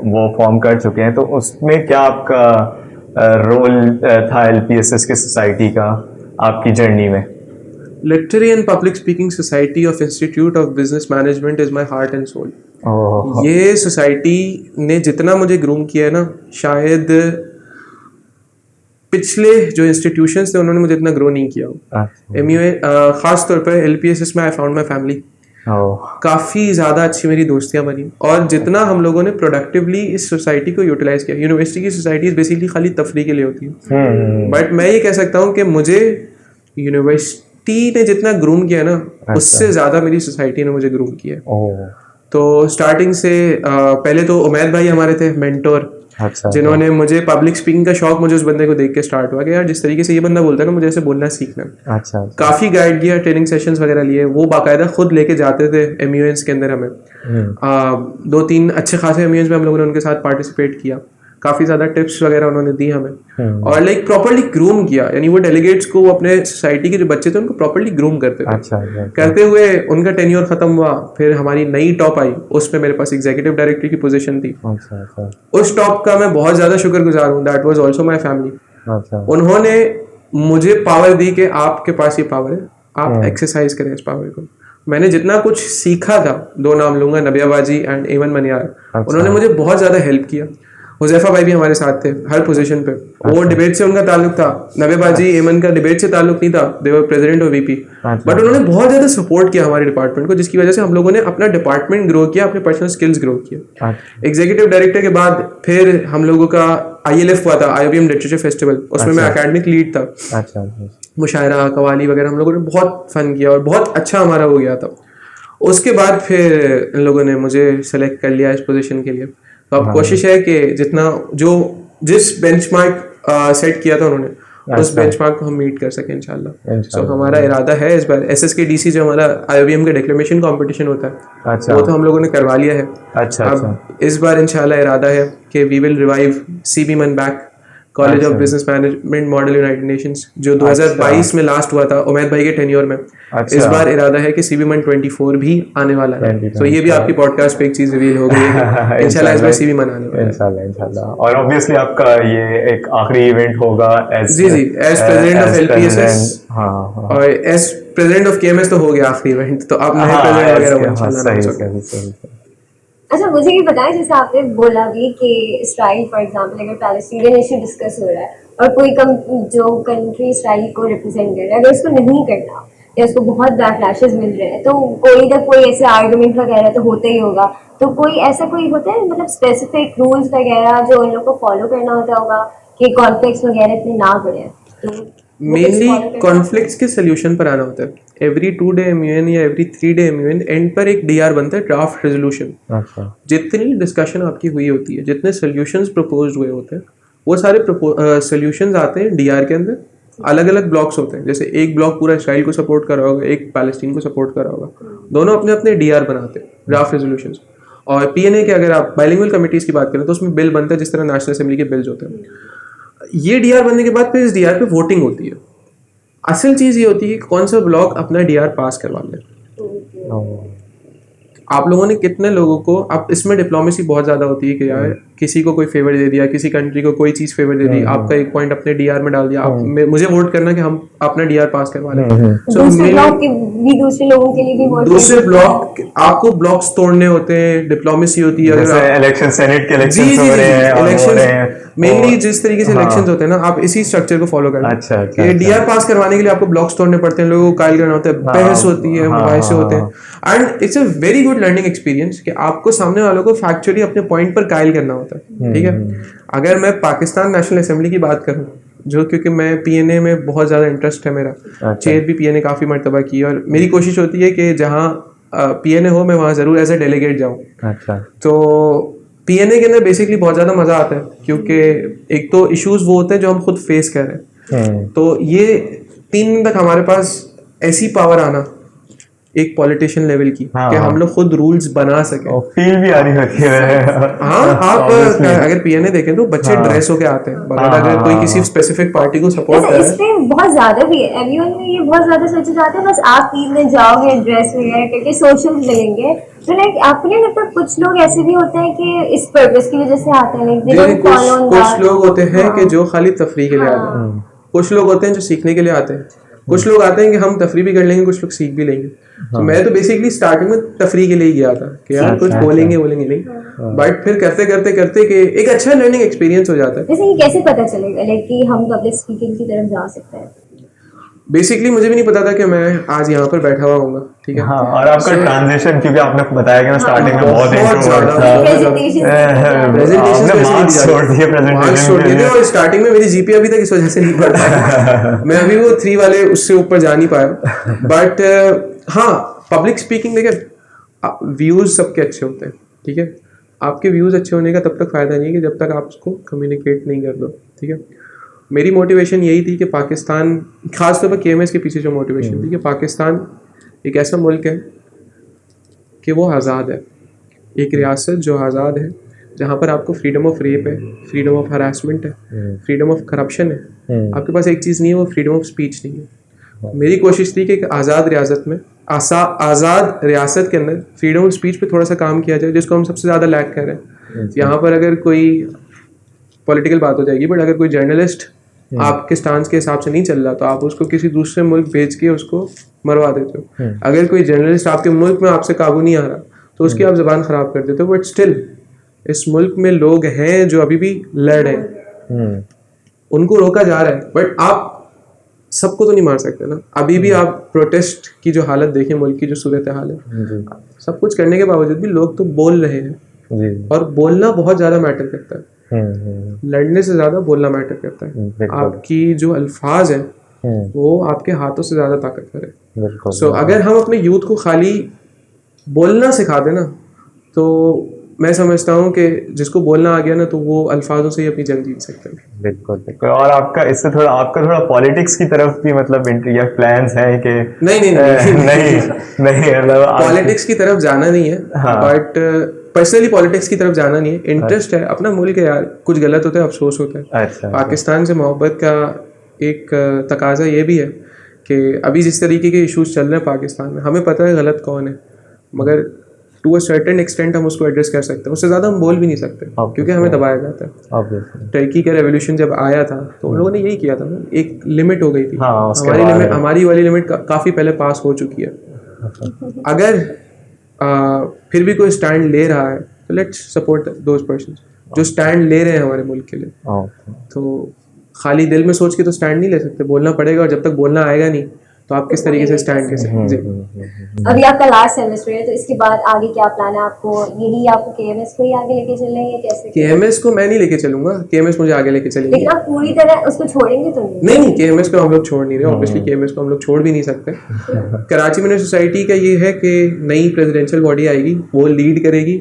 वो फॉर्म कर चुके हैं, तो उसमें क्या आपका रोल था एलपीएसएस के सोसाइटी का आपकी जर्नी में? Literary and Public Speaking Society of Institute of Business Management is my heart and soul. ये सोसाइटी ने जितना मुझे ग्रूम किया है ना, शायद पिछले जो इंस्टीट्यूशंस थे उन्होंने मुझे इतना ग्रो नहीं किया। एमयूए खास तौर पर एलपीएसएस में आई फाउंड माई फैमिली। काफ़ी ज़्यादा अच्छी मेरी दोस्तियां बनी, और जितना हम लोगों ने प्रोडक्टिवली इस सोसाइटी को यूटिलाइज किया। यूनिवर्सिटी की सोसाइटीज बेसिकली खाली तफरी के लिए होती है, बट मैं ये कह सकता हूँ कि मुझे यूनिवर्सिटी ने जितना ग्रूम किया ना, उससे ज़्यादा मेरी सोसाइटी ने मुझे ग्रूम किया। तो स्टार्टिंग से पहले तो उमैद भाई हमारे थे मेंटोर, जिन्होंने मुझे पब्लिक स्पीकिंग का शौक मुझे उस बंदे को देख के स्टार्ट हुआ कि यार जिस तरीके से ये बंदा बोलता है ना, मुझे ऐसे बोलना सीखना। काफ़ी गाइड किया, ट्रेनिंग सेशंस वगैरह लिए, वो बाकायदा खुद लेके जाते थे एमयूएन्स के अंदर हमें। 2-3 अच्छे खासे एमयूएन्स में हम लोगों ने उनके साथ पार्टिसिपेट किया, काफ़ी ज़्यादा टिप्स वगैरह उन्होंने दी हमें, और लाइक प्रॉपर्ली ग्रूम किया। यानी वो डेलीगेट्स को, अपने सोसाइटी के जो बच्चे थे उनको प्रॉपर्ली ग्रूम करते थे। करते हुए उनका टेन्योर खत्म हुआ, फिर हमारी नई टॉप आई, उसमें मेरे पास एग्जीक्यूटिव डायरेक्टर की पोजीशन थी। उस टॉप का मैं बहुत ज़्यादा शुक्रगुजार हूँ, that was also my family. उन्होंने मुझे पावर दी कि आपके पास ये पावर है, आप एक्सरसाइज करें इस पावर को। मैंने जितना कुछ सीखा था, 2 नाम लूंगा, नबिया बाजी एंड एमन मनियार, उन्होंने मुझे बहुत ज़्यादा हेल्प किया। हुज़ैफा भाई भी हमारे साथ थे हर पोजीशन पे। वो डिबेट से उनका ताल्लुक था, नबिया बाजी एमन का डिबेट से ताल्लुक नहीं था, दे वर प्रेसिडेंट और वीपी, बट उन्होंने बहुत ज़्यादा सपोर्ट किया हमारे डिपार्टमेंट को, जिसकी वजह से हम लोगों ने अपना डिपार्टमेंट ग्रो किया, अपने पर्सनल स्किल्स ग्रो किया। एग्जीक्यूटिव डायरेक्टर के बाद फिर हम लोगों का ILF हुआ था, IOBM लिटरेचर फेस्टिवल, उसमें मैं एकेडमिक लीड था। मुशायरा कवाली वगैरह हम लोगों ने बहुत फन किया और बहुत अच्छा हमारा हो गया था। उसके बाद फिर इन लोगों ने मुझे सेलेक्ट कर लिया इस पोजीशन के लिए। तो अब कोशिश है कि जिस बेंचमार्क सेट किया था उन्होंने, उस बेंचमार्क को हम मीट कर सकें इंशाल्लाह। सो हमारा इरादा है इस बार SSKDC जो हमारा IOBM का डिक्लेमेशन कंपटीशन होता है, वो तो हम लोगों ने करवा लिया है। अब इस बार इंशाल्लाह इरादा है कि वी विल रिवाइव CB मन back, college of business management model United Nations, जो 2022 में लास्ट हुआ था उमैद भाई के टेन्योर में। इस बार इरादा है कि CB मन 24 भी आने वाला है। तो ये भी आपकी पॉडकास्ट पे एक चीज रिवील हो गई है इंशाल्लाह, इस बार CB मन आने वाला है इंशाल्लाह। और ऑब्वियसली आपका ये एक आखिरी इवेंट होगा एज प्रेसिडेंट ऑफ LPSS, और एज प्रेसिडेंट ऑफ KMS तो हो गया आखिरी इवेंट, तो आप नए प्रेसिडेंट वगैरह इंशाल्लाह। अच्छा, मुझे ये बताएं, जैसे आपने बोला भी कि इसराइल फॉर एग्जांपल अगर पैलेस्टीनियन इशू डिस्कस हो रहा है और कोई जो कंट्री इसराइल को रिप्रेजेंट कर रहा है, अगर उसको नहीं करना या उसको बहुत बैकलैशेस मिल रहे हैं, तो कोई ऐसे आर्गुमेंट वगैरह तो होता ही होगा। तो कोई होता है मतलब स्पेसिफिक रूल्स वगैरह जो उन लोग को फॉलो करना होता होगा कि कॉन्फ्लिक्ट्स वगैरह इतने ना बढ़े? तो मेनली कॉन्फ्लिक्ट्स के सोल्यूशन पर आना होता है। एवरी 2 डे MUN या एवरी 3 डे MUN एंड पर एक DR बनता है, ड्राफ्ट रेजोल्यूशन। जितनी डिस्कशन आपकी हुई होती है, जितने सोल्यूशंस प्रपोज हुए होते हैं, वो सारे सोल्यूशंस आते हैं DR के अंदर। अलग अलग ब्लॉक्स होते हैं, जैसे एक ब्लॉक पूरा इसराइल को सपोर्ट कर रहा होगा, एक पैलेस्टीन को सपोर्ट कर रहा होगा, दोनों अपने अपने DR बनाते हैं, ड्राफ्ट रेजोल्यूशंस। और PNA के अगर आप बाइलिंगुअल कमिटीज़ की बात करें तो उसमें बिल बनता है, जिस तरह नेशनल असेंबली के बिल्स होते हैं। ये DR बनने के बाद फिर इस DR पे वोटिंग होती है। असल चीज़ ये होती है कि कौन सा ब्लॉक अपना DR पास करवा ले। आप लोगों ने कितने लोगों को, अब इसमें डिप्लोमेसी बहुत ज़्यादा होती है कि यार किसी को कोई फेवर दे दिया, किसी कंट्री को कोई चीज़ फेवर दे दी, आपका एक पॉइंट अपने DR में डाल दिया, मुझे वोट करना कि हम अपना DR पास करवा लें। दूसरे ब्लॉक आपको ब्लॉक्स तोड़ने होते हैं, डिप्लोमेसी होती है। अगर इलेक्शन, सेनेट के इलेक्शन हो रहे हैं, इलेक्शन मेनली जिस तरीके से इलेक्शंस होते हैं ना, आप इसी स्ट्रक्चर को फॉलो करना। ये DR पास करवाने के लिए आपको ब्लॉक्स तोड़ने पड़ते हैं, लोगों को कायल करना होता है, बहस होती है, मुबाहिसे होते हैं, and it's a very good learning experience कि आपको सामने वालों को फैक्चुअली अपने पॉइंट पर कायल करना होता है। ठीक है, अगर मैं पाकिस्तान नेशनल असेंबली की बात करूं, जो क्योंकि मैं PNA में बहुत ज़्यादा इंटरेस्ट है मेरा, चेयर भी PNA काफ़ी मरतबा की, और मेरी कोशिश होती है कि जहाँ PNA हो मैं वहाँ ज़रूर एज ए डेलीगेट जाऊँ। तो PNA के अंदर बेसिकली बहुत ज़्यादा मज़ा आता है, क्योंकि एक तो इश्यूज वो होते हैं जो हम खुद फेस कर रहे हैं। तो ये 3 दिन तक हमारे पास ऐसी पावर आना एक पॉलिटिशियन लेवल की कि हम लोग खुद रूल्स बना सके, फील भी आ रही होती है। आप अगर PNA देखें तो बच्चे ड्रेस होके आते हैं, बगैर अगर कोई किसी स्पेसिफिक पार्टी को सपोर्ट कर रहा है। इसमें बहुत ज्यादा भी है, MUN में ये बहुत ज्यादा सोचा जाता है, बस आप 3 दिन जाओगे ड्रेस वगैरह करके सोशल मिलेंगे। तो लाइक आपने लगता है कुछ लोग ऐसे भी होते हैं कि इस पर्पस की वजह से आते हैं, कुछ लोग होते हैं कि जो खाली तफरीह के लिए आते हैं, कुछ लोग होते हैं जो सीखने के लिए आते हैं, कुछ लोग आते हैं कि हम तफरीह भी कर लेंगे, कुछ लोग सीख भी लेंगे। तो मैं तो बेसिकली स्टार्टिंग में तफरीह के लिए ही गया था कि यार कुछ बोलेंगे नहीं, बट फिर करते करते करते कि एक अच्छा लर्निंग एक्सपीरियंस हो जाता है। वैसे ये कैसे पता चलेगा लाइक कि हम पब्लिक स्पीकिंग की तरफ जा सकते हैं? बेसिकली मुझे भी नहीं पता था कि मैं आज यहाँ पर बैठा हुआ हूँ, ठीक है। और आपका ट्रांजिशन, क्योंकि आपने बताया कि मैं स्टार्टिंग में बहुत इंट्रोवर्ट था, मार्क्स छोड़ दिए थे, और स्टार्टिंग में मेरी GPA अभी तक इस वजह से नहीं बढ़ पाया। मैं अभी वो 3 वाले उससे ऊपर जा नहीं पाया। बट हाँ, पब्लिक स्पीकिंग देखें, व्यूज सबके अच्छे होते हैं, ठीक है। आपके व्यूज अच्छे होने का तब तक फायदा नहीं है कि जब तक आप उसको कम्युनिकेट नहीं कर दो, ठीक है। मेरी मोटिवेशन यही थी कि पाकिस्तान, खासतौर पर KMS के पीछे जो मोटिवेशन थी कि पाकिस्तान एक ऐसा मुल्क है कि वो आज़ाद है, एक रियासत जो आज़ाद है, जहाँ पर आपको फ्रीडम ऑफ रेप है, फ्रीडम ऑफ हरासमेंट है, फ्रीडम ऑफ करप्शन है। आपके पास एक चीज़ नहीं है, वो फ्रीडम ऑफ स्पीच नहीं है। मेरी कोशिश थी कि एक आज़ाद रियासत में, आज़ाद रियासत के अंदर फ्रीडम ऑफ स्पीच पे थोड़ा सा काम किया जाए, जिसको हम सबसे ज़्यादा लैक कर रहे हैं। यहाँ पर अगर कोई पॉलिटिकल बात हो जाएगी, बट अगर कोई जर्नलिस्ट आपके स्टांस के हिसाब से नहीं चल रहा तो आप उसको किसी दूसरे मुल्क भेज के उसको मरवा देते हो। अगर कोई जर्नलिस्ट आपके मुल्क में आपसे काबू नहीं आ रहा तो उसकी आप जबान खराब कर देते हो, बट स्टिल इस मुल्क में लोग हैं जो अभी भी लड़ रहे हैं, उनको रोका जा रहा है, बट आप सबको तो नहीं मार सकते ना। अभी भी आप प्रोटेस्ट की जो हालत देखें, मुल्क की जो सूरत हाल है, सब कुछ करने के बावजूद भी लोग तो बोल रहे हैं, और बोलना बहुत ज्यादा मैटर करता है। लड़ने से ज्यादा बोलना मैटर करता है। आपकी जो अल्फाज हैं वो आपके हाथों से ज्यादा ताकतवर है। सो अगर हम अपने यूथ को खाली बोलना सिखा देना तो मैं समझता हूँ कि जिसको बोलना आ गया ना तो वो अल्फाजों से ही अपनी जंग जीत सकते हैं। बिल्कुल बिल्कुल। और आपका इससे थोड़ा आपका थोड़ा पॉलिटिक्स की तरफ भी मतलब या प्लान्स हैं कि नहीं मतलब पॉलिटिक्स की तरफ जाना नहीं है, बट पर्सनली पॉलिटिक्स की तरफ जाना नहीं है। इंटरेस्ट है, अपना मुल्क है यार, कुछ गलत होता है अफसोस होता है। पाकिस्तान से मोहब्बत का एक तकाजा ये भी है कि अभी जिस तरीके के इश्यूज चल रहे हैं पाकिस्तान में, हमें पता है गलत कौन है, मगर टू अ सर्टेन एक्सटेंट हम उसको एड्रेस कर सकते हैं। उससे ज़्यादा हम बोल भी नहीं सकते क्योंकि हमें दबाया जाता है। टर्की का रेवोल्यूशन जब आया था तो उन लोगों ने यही किया था ना, एक लिमिट हो गई थी। हमारी वाली लिमिट काफ़ी पहले पास हो चुकी है। अगर फिर भी कोई स्टैंड ले रहा है तो लेट्स सपोर्ट दोज पर्सन जो स्टैंड ले रहे हैं हमारे मुल्क के लिए। तो खाली दिल में सोच के तो स्टैंड नहीं ले सकते, बोलना पड़ेगा, और जब तक बोलना आएगा नहीं तो आप किस तरीके से स्टैंड कर सकते हैं। अभी आपका लास्ट सेमेस्टर है तो इसके बाद आगे क्या प्लान है आपको? यही आपको केएमएस को ही आगे लेके चलेंगे कैसे? केएमएस को मैं नहीं लेके चलूंगा, केएमएस मुझे आगे लेके चलेंगे। लेकिन आप पूरी तरह उसको छोड़ेंगे तो नहीं, केएमएस को हम लोग छोड़ नहीं रहे। ऑब्वियसली केएमएस को हम लोग छोड़ भी नहीं सकते। कराची मिनट सोसाइटी का ये है कि नई प्रेसिडेंशियल बॉडी आएगी, वो लीड करेगी,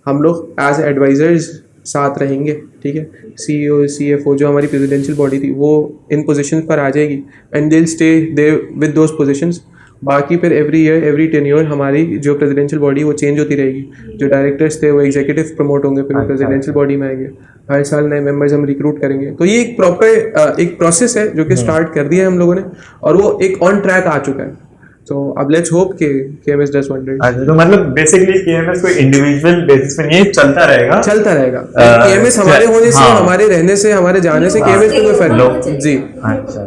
हम लोग एज एडवाइजर्स साथ रहेंगे, ठीक है। CEO CFO जो हमारी प्रेसिडेंशियल बॉडी थी वो इन पोजीशन पर आ जाएगी and they will stay there with those positions. बाकी फिर एवरी ईयर एवरी टेन्योर हमारी जो प्रेसिडेंशियल बॉडी वो चेंज होती रहेगी। जो डायरेक्टर्स थे वो एग्जीक्यूटिव प्रमोट होंगे, फिर वो प्रेसिडेंशियल बॉडी में आएंगे। हर साल नए मेंबर्स हम रिक्रूट करेंगे। तो ये एक प्रॉपर एक प्रोसेस है जो कि स्टार्ट कर दिया है हम लोगों ने, और वो एक ऑन ट्रैक आ चुका है। तो अब लेट्स होप कि केएमएस डज वंडर्स। तो मतलब बेसिकली केएमएस कोई इंडिविजुअल बेसिस पे नहीं चलता रहेगा। केएमएस हमारे होने से, हमारे रहने से, हमारे जाने से केएमएस पे कोई फर्क नहीं। जी अच्छा।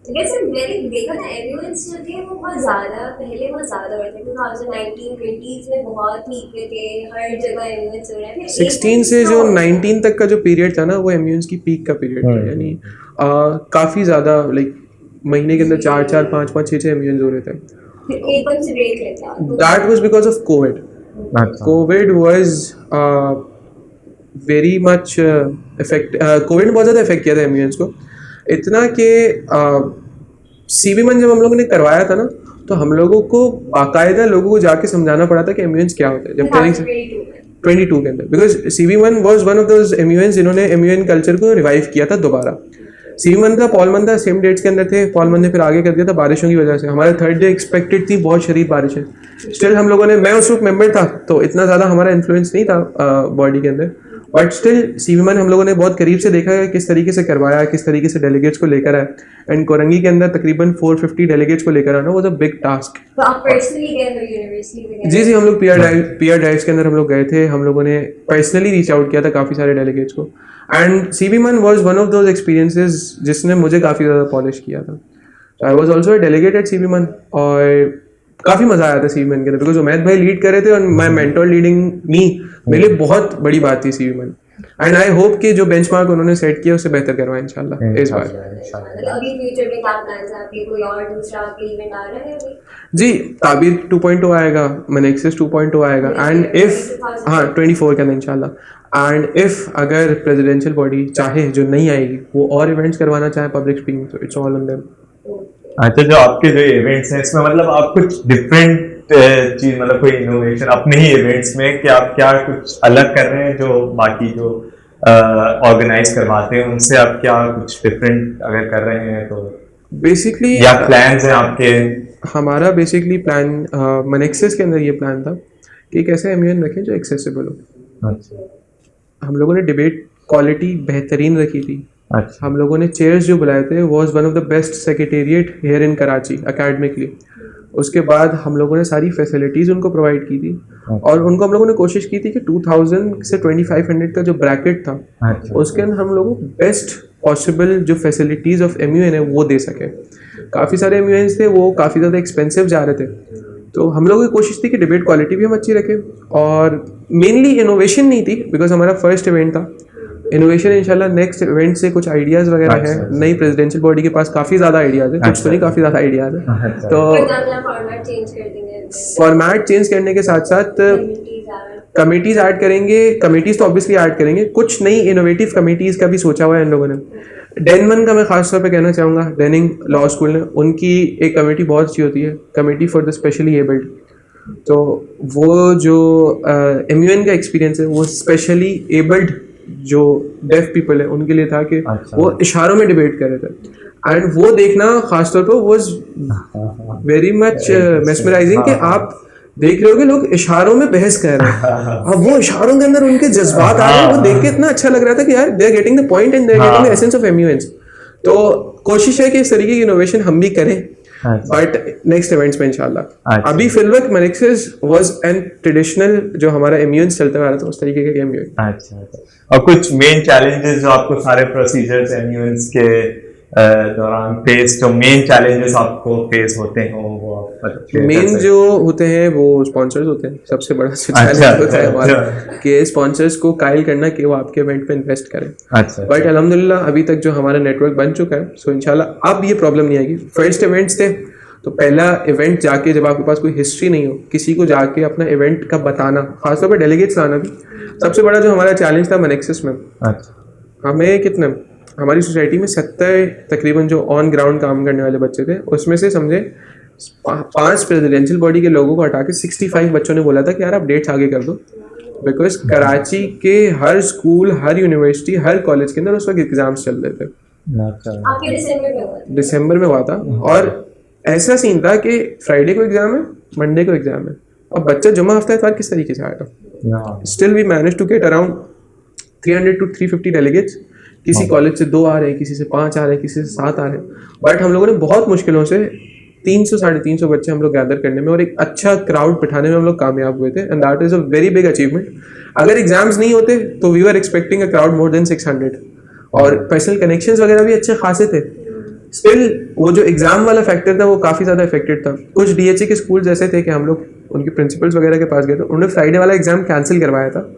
जैसे मैंने देखा था एम्यूएंस जो थे वो बहुत ज़्यादा पहले बहुत ज़्यादा हो रहे थे। 2019-20s में बहुत पीक पे थे, हर जगह एम्यूएंस हो रहे थे। 16 से जो 19 तक का जो पीरियड था ना वो एम्यूएंस की पीक का पीरियड था। यानी काफ़ी ज़्यादा लाइक महीने के अंदर 4-4, 5-5, 6-6 एम्यूएंस हो रहे थे। एकदम से ब्रेक लेता। That was because of COVID. COVID was very much Covid ने बहुत ज़्यादा इफेक्ट किया था एम्यूएंस को, इतना कि CB1 जब हम लोगों ने करवाया था ना तो हम लोगों को बाकायदा लोगों को जाके समझाना पड़ा था कि एम्यूएंस क्या होता है। जब 22 के अंदर, because CB1 was one of those एम्यूएंस जिन्होंने एम्यूएन कल्चर को रिवाइव किया था दोबारा। CB1 था, पॉलमन था, सेम डेट्स के अंदर थे। पॉलमन ने फिर आगे कर दिया था बारिशों की वजह से। हमारे थर्ड डे एक्सपेक्टेड थी बहुत शरीफ बारिशें। स्टिल हम लोगों ने, मैं उस वक्त मेंबर था तो इतना ज़्यादा हमारा इन्फ्लुएंस नहीं था बॉडी के अंदर, बट स्टिल CB1 हम लोगों ने बहुत करीब से देखा है किस तरीके से करवाया, किस तरीके से डेलीगेट्स को लेकर आए। एंड कोरंगी के अंदर तकरीबन 450 डेलीगेट्स को लेकर आना वाज अ बिग टास्क। तो आप पर्सनली गए थे यूनिवर्सिटी में? जी, हम लोग पीआर ड्राइव्स के अंदर हम लोग गए थे। हम लोगों ने पर्सनली रीच आउट किया था काफ़ी सारे डेलीगेट्स को। And CB1 was one of those experiences जिसने मुझे काफ़ी ज़्यादा पॉलिश किया था। I was also a delegate at CB1 और काफ़ी मज़ा आया था CB1 के अंदर, बिकॉज उमैद भाई लीड कर रहे थे और माई मेंटर लीडिंग मी, मेरे लिए बहुत बड़ी बात थी CB1। एंड आई होप कि जो बेंचमार्क उन्होंने सेट किया उससे बेहतर करवाएं इंशाल्लाह इस बार। अभी फ्यूचर में क्या प्लान्स हैं आपके? कोई और दूसरा इवेंट आ रहा है अभी? जी, ताबीर 2.0 आएगा, मनेक्सिस 2.0 आएगा, एंड इफ 24 के अंदर इंशाल्लाह। एंड इफ अगर प्रेसिडेंशियल बॉडी चाहे, जो नहीं आएगी, वो और इवेंट्स करवाना चाहे पब्लिक स्पीकिंग, तो इट्स ऑल ऑन देम। अच्छा, जो आपके जो इवेंट्स हैं इसमें मतलब आप कुछ डिफरेंट चीज, मतलब कोई इनोवेशन अपने ही इवेंट्स में कि आप क्या कुछ अलग कर रहे हैं जो बाकी जो ऑर्गेनाइज करवाते हैं उनसे आप क्या कुछ डिफरेंट अगर कर रहे हैं तो बेसिकली या प्लान्स हैं आपके? हमारा बेसिकली प्लान मनेक्सिस के अंदर ये प्लान था कि एक ऐसा एम्यूएन रखें जो एक्सेसिबल हो। हम लोगों ने डिबेट क्वालिटी बेहतरीन रखी थी। हम लोगों ने चेयर्स जो बुलाए थे was one of the best secretariat here in Karachi academically. उसके बाद हम लोगों ने सारी फैसिलिटीज़ उनको प्रोवाइड की थी और उनको हम लोगों ने कोशिश की थी कि 2000 से 2500 का जो ब्रैकेट था उसके अंदर हम लोगों को बेस्ट पॉसिबल जो फैसिलिटीज़ ऑफ MUN है वो दे सके। काफ़ी सारे MUNs थे वो काफ़ी ज़्यादा एक्सपेंसिव जा रहे थे, तो हम लोगों की कोशिश थी कि डिबेट क्वालिटी भी हम अच्छी रखें, और मेनली इनोवेशन नहीं थी बिकॉज हमारा फर्स्ट इवेंट था। इनोवेशन इंशाल्लाह नेक्स्ट इवेंट से कुछ आइडियाज़ वगैरह हैं, नई प्रेसिडेंशियल बॉडी के पास काफ़ी ज़्यादा आइडियाज़ है, कुछ तो नहीं काफ़ी ज़्यादा आइडियाज़ है। तो फॉर्मेट चेंज करने के साथ साथ कमेटीज़ ऐड करेंगे, कमेटीज़ तो ऑब्वियसली ऐड करेंगे, कुछ नई इनोवेटिव कमेटीज़ का भी सोचा हुआ है इन लोगों ने। डेनमन का मैं खास तौर पे कहना चाहूँगा, डेनिंग लॉ स्कूल ने, उनकी एक कमेटी बहुत अच्छी होती है, committee for the specially abled. तो वो जो MUN का एक्सपीरियंस है वो स्पेशली एबल्ड जो डेफ पीपल है उनके लिए था कि वो इशारों में डिबेट कर रहे थे, एंड वो देखना खासतौर पर वाज वेरी मच मेस्मराइजिंग कि आप देख रहे हो कि लोग इशारों में बहस कर रहे हैं, अब वो इशारों के अंदर उनके जज्बात आ रहे हैं, वो देख के इतना अच्छा लग रहा था कि यार they are getting the point and they are getting the essence of MUNs। तो कोशिश है कि इस तरीके की इनोवेशन हम भी करें, बट नेक्स्ट इवेंट्स में इंशाल्लाह। अभी फिलवक मेनेक्सिस वाज एन ट्रेडिशनल जो हमारा MUNs चलता आ रहा था उस तरीके का MUN। अच्छा, और कुछ मेन चैलेंजेस जो आपको सारे प्रोसीजर्स MUNs के दौरान फेस, जो मेन चैलेंजेस आपको फेस होते हैं वो मेन जो होते हैं वो स्पॉन्सर्स होते हैं, सबसे बड़ा चैलेंज होता है हमारा कि स्पॉन्सर्स को कायल करना कि वो आपके इवेंट पे इन्वेस्ट करें। बट अल्हम्दुलिल्लाह अभी तक जो हमारा नेटवर्क बन चुका है, सो इंशाल्लाह अब ये प्रॉब्लम नहीं आएगी। फर्स्ट इवेंट्स थे तो पहला इवेंट जाके जब आपके पास कोई हिस्ट्री नहीं हो, किसी को जाके अपना इवेंट का बताना, खासतौर पर डेलीगेट्स लाना भी सबसे बड़ा जो हमारा चैलेंज था मेनेक्सिस में। हमें कितने, हमारी सोसाइटी में 70 तकरीबन जो ऑन ग्राउंड काम करने वाले बच्चे थे, उसमें से समझे 5 प्रेसिडेंशियल बॉडी के लोगों को हटा के 65 बच्चों ने बोला था कि यार आप डेट्स आगे कर दो, बिकॉज कराची के हर स्कूल, हर यूनिवर्सिटी, हर कॉलेज के अंदर उस वक्त एग्जाम्स चल रहे थे। दिसंबर में हुआ था, और ऐसा सीन था कि फ्राइडे को एग्जाम है, मंडे को एग्जाम है, अब बच्चा जुम्मा हफ्ता इतवार किस तरीके से आएगा। Still we manage to get around 300 to 350 delegates. किसी कॉलेज से 2 आ रहे हैं, किसी से 5 आ रहे हैं, किसी से 7 आ रहे हैं, बट हम लोगों ने बहुत मुश्किलों से 300-350 बच्चे हम लोग गैदर करने में और एक अच्छा क्राउड बिठाने में हम लोग कामयाब हुए थे, and that is a very big achievement. अगर एग्जाम्स नहीं होते तो we are expecting a crowd more than 600, और पर्सनल कनेक्शंस वगैरह भी अच्छे खासे थे। स्टिल वो जो एग्जाम वाला फैक्टर था वो काफ़ी ज़्यादा इफेक्टेड था। कुछ DHA के स्कूल ऐसे थे कि हम लोग उनके प्रिंसिपल्स वगैरह के पास गए थे, उन्होंने फ्राइडे वाला एग्जाम कैंसिल करवाया था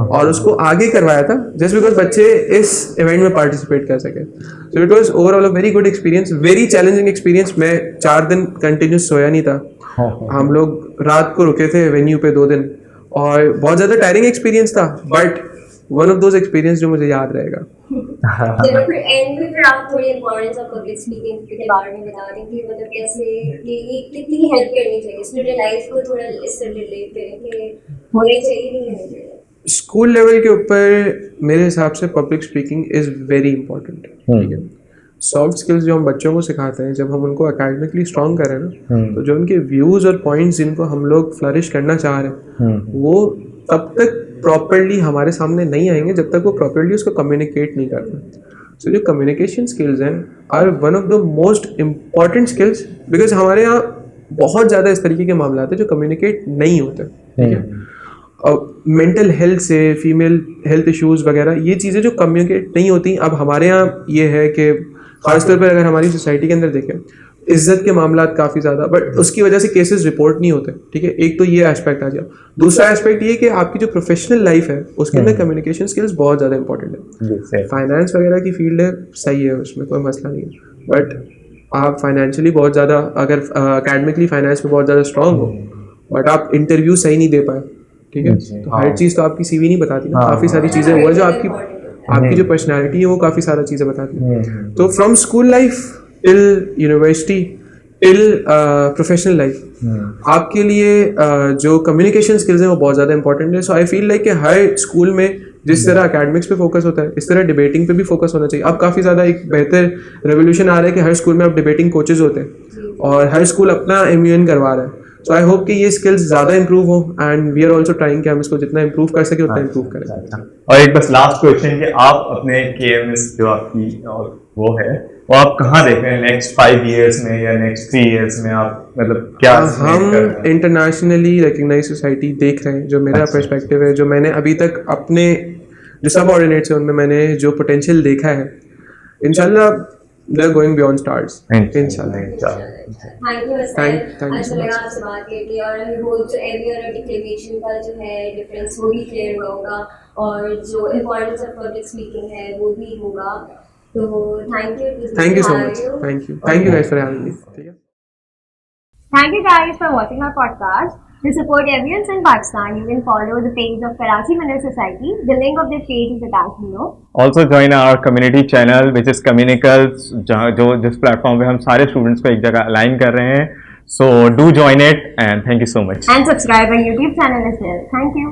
और उसको आगे करवाया था जस्ट बिकॉज बच्चे इस इवेंट में पार्टिसिपेट कर सके। So it was overall a very good experience, very challenging experience. मैं 4 दिन कंटिन्यूस सोया नहीं था, हम लोग रात को रुके थे वेन्यू पे 2 दिन, और बहुत ज़्यादा टायरिंग एक्सपीरियंस था, but one of those experience जो मुझे याद रहेगा। चलो फिर एंड में फिर आप थोड़ी इंपॉर्टेंस ऑफ पब्लिक स्पीकिंग के बारे में बता दें कि मतलब कैसे ये कितनी हेल्प करनी चाहिए स्टूडेंट लाइफ को, थोड़ा इससे रिलेट करें कि होनी चाहिए नहीं होनी चाहिए। स्कूल लेवल के ऊपर मेरे हिसाब से public speaking is very important, ठीक है। सॉफ्ट स्किल्स जो हम बच्चों को सिखाते हैं, जब हम उनको एकेडमिकली स्ट्रॉन्ग करें ना, तो जो उनके व्यूज़ और पॉइंट्स जिनको हम लोग फ्लरिश करना चाह रहे हैं वो तब तक प्रॉपरली हमारे सामने नहीं आएंगे जब तक वो प्रॉपरली उसको कम्युनिकेट नहीं करते। सो जो कम्युनिकेशन स्किल्स हैं are one of the most important skills, because हमारे यहाँ बहुत ज़्यादा इस तरीके के मामला आते हैं जो कम्युनिकेट नहीं होते, ठीक है। मेंटल हेल्थ से, फीमेल हेल्थ इश्यूज़ वगैरह, ये चीज़ें जो कम्युनिकेट नहीं होती। अब हमारे यहाँ ये है कि ख़ासतौर पर अगर हमारी सोसाइटी के अंदर देखें, इज्जत के मामला काफ़ी ज़्यादा, बट उसकी वजह से केसेस रिपोर्ट नहीं होते, ठीक है। एक तो ये एस्पेक्ट आ गया। दूसरा एस्पेक्ट ये कि आपकी जो प्रोफेशनल लाइफ है उसके अंदर कम्युनिकेशन स्किल्स बहुत ज़्यादा इंपॉर्टेंट है। फाइनेंस वगैरह की फील्ड है, सही है, उसमें कोई मसला नहीं है, बट आप फाइनेंशियली बहुत ज़्यादा, अगर अकेडमिकली फाइनेंस में बहुत ज़्यादा स्ट्रॉन्ग हो बट आप इंटरव्यू सही नहीं दे पाए, ठीक है, तो हर चीज़ तो आपकी CV नहीं बताती ना, काफ़ी सारी चीज़ें वो जो आपकी जो पर्सनैलिटी है वो काफ़ी सारा चीज़ें बताती है। तो from school life till university till professional life आपके लिए जो कम्युनिकेशन स्किल्स हैं वो बहुत ज़्यादा इंपॉर्टेंट है। सो आई फील लाइक कि हर स्कूल में जिस तरह एकेडमिक्स पे फोकस होता है इस तरह डिबेटिंग पे भी फोकस होना चाहिए। अब काफ़ी ज़्यादा एक बेहतर रेवोल्यूशन आ रहा है कि हर स्कूल में अब डिबेटिंग कोचेज होते हैं और हर स्कूल अपना MUN करवा रहा है। सो आई होप कि ये स्किल्स ज़्यादा इंप्रूव हो, and we are also trying कि हम इसको जितना इंप्रूव कर सके उतना इंप्रूव करें। और एक बस लास्ट क्वेश्चन कि आप अपने KMS जो आपकी वो है वो आप कहाँ देख रहे हैं नेक्स्ट 5 years में या नेक्स्ट 3 years में, आप मतलब क्या हम इंटरनेशनली रिकग्नाइज सोसाइटी देख रहे हैं। जो मेरा पर्सपेक्टिव है, जो मैंने अभी तक अपने जो सब ऑर्डिनेट्स हैं उनमें मैंने जो पोटेंशियल देखा है इंशाल्लाह they're going beyond stars. Inshallah. Thank you Thank you अच्छा so लगा much. आपसे बात करके और आई होप जो एवियर और डिक्लेमेशन का जो है डिफरेंस वो भी क्लियर हुआ होगा और जो इम्पोर्टेंस ऑफ पब्लिक स्पीकिंग है वो भी होगा तो thank you Thank you so much. Thank you guys for having me. ठीक है. Thank you guys for watching our podcast. To support Avians in Pakistan, you can follow the page of Karachi Minute Society. The link of their page is attached below. Also join our community channel which is Communicals, जो जिस platform पे हम सारे students को एक जगह align कर रहे हैं. So do join it and thank you so much. And subscribe our YouTube channel as well. Thank you.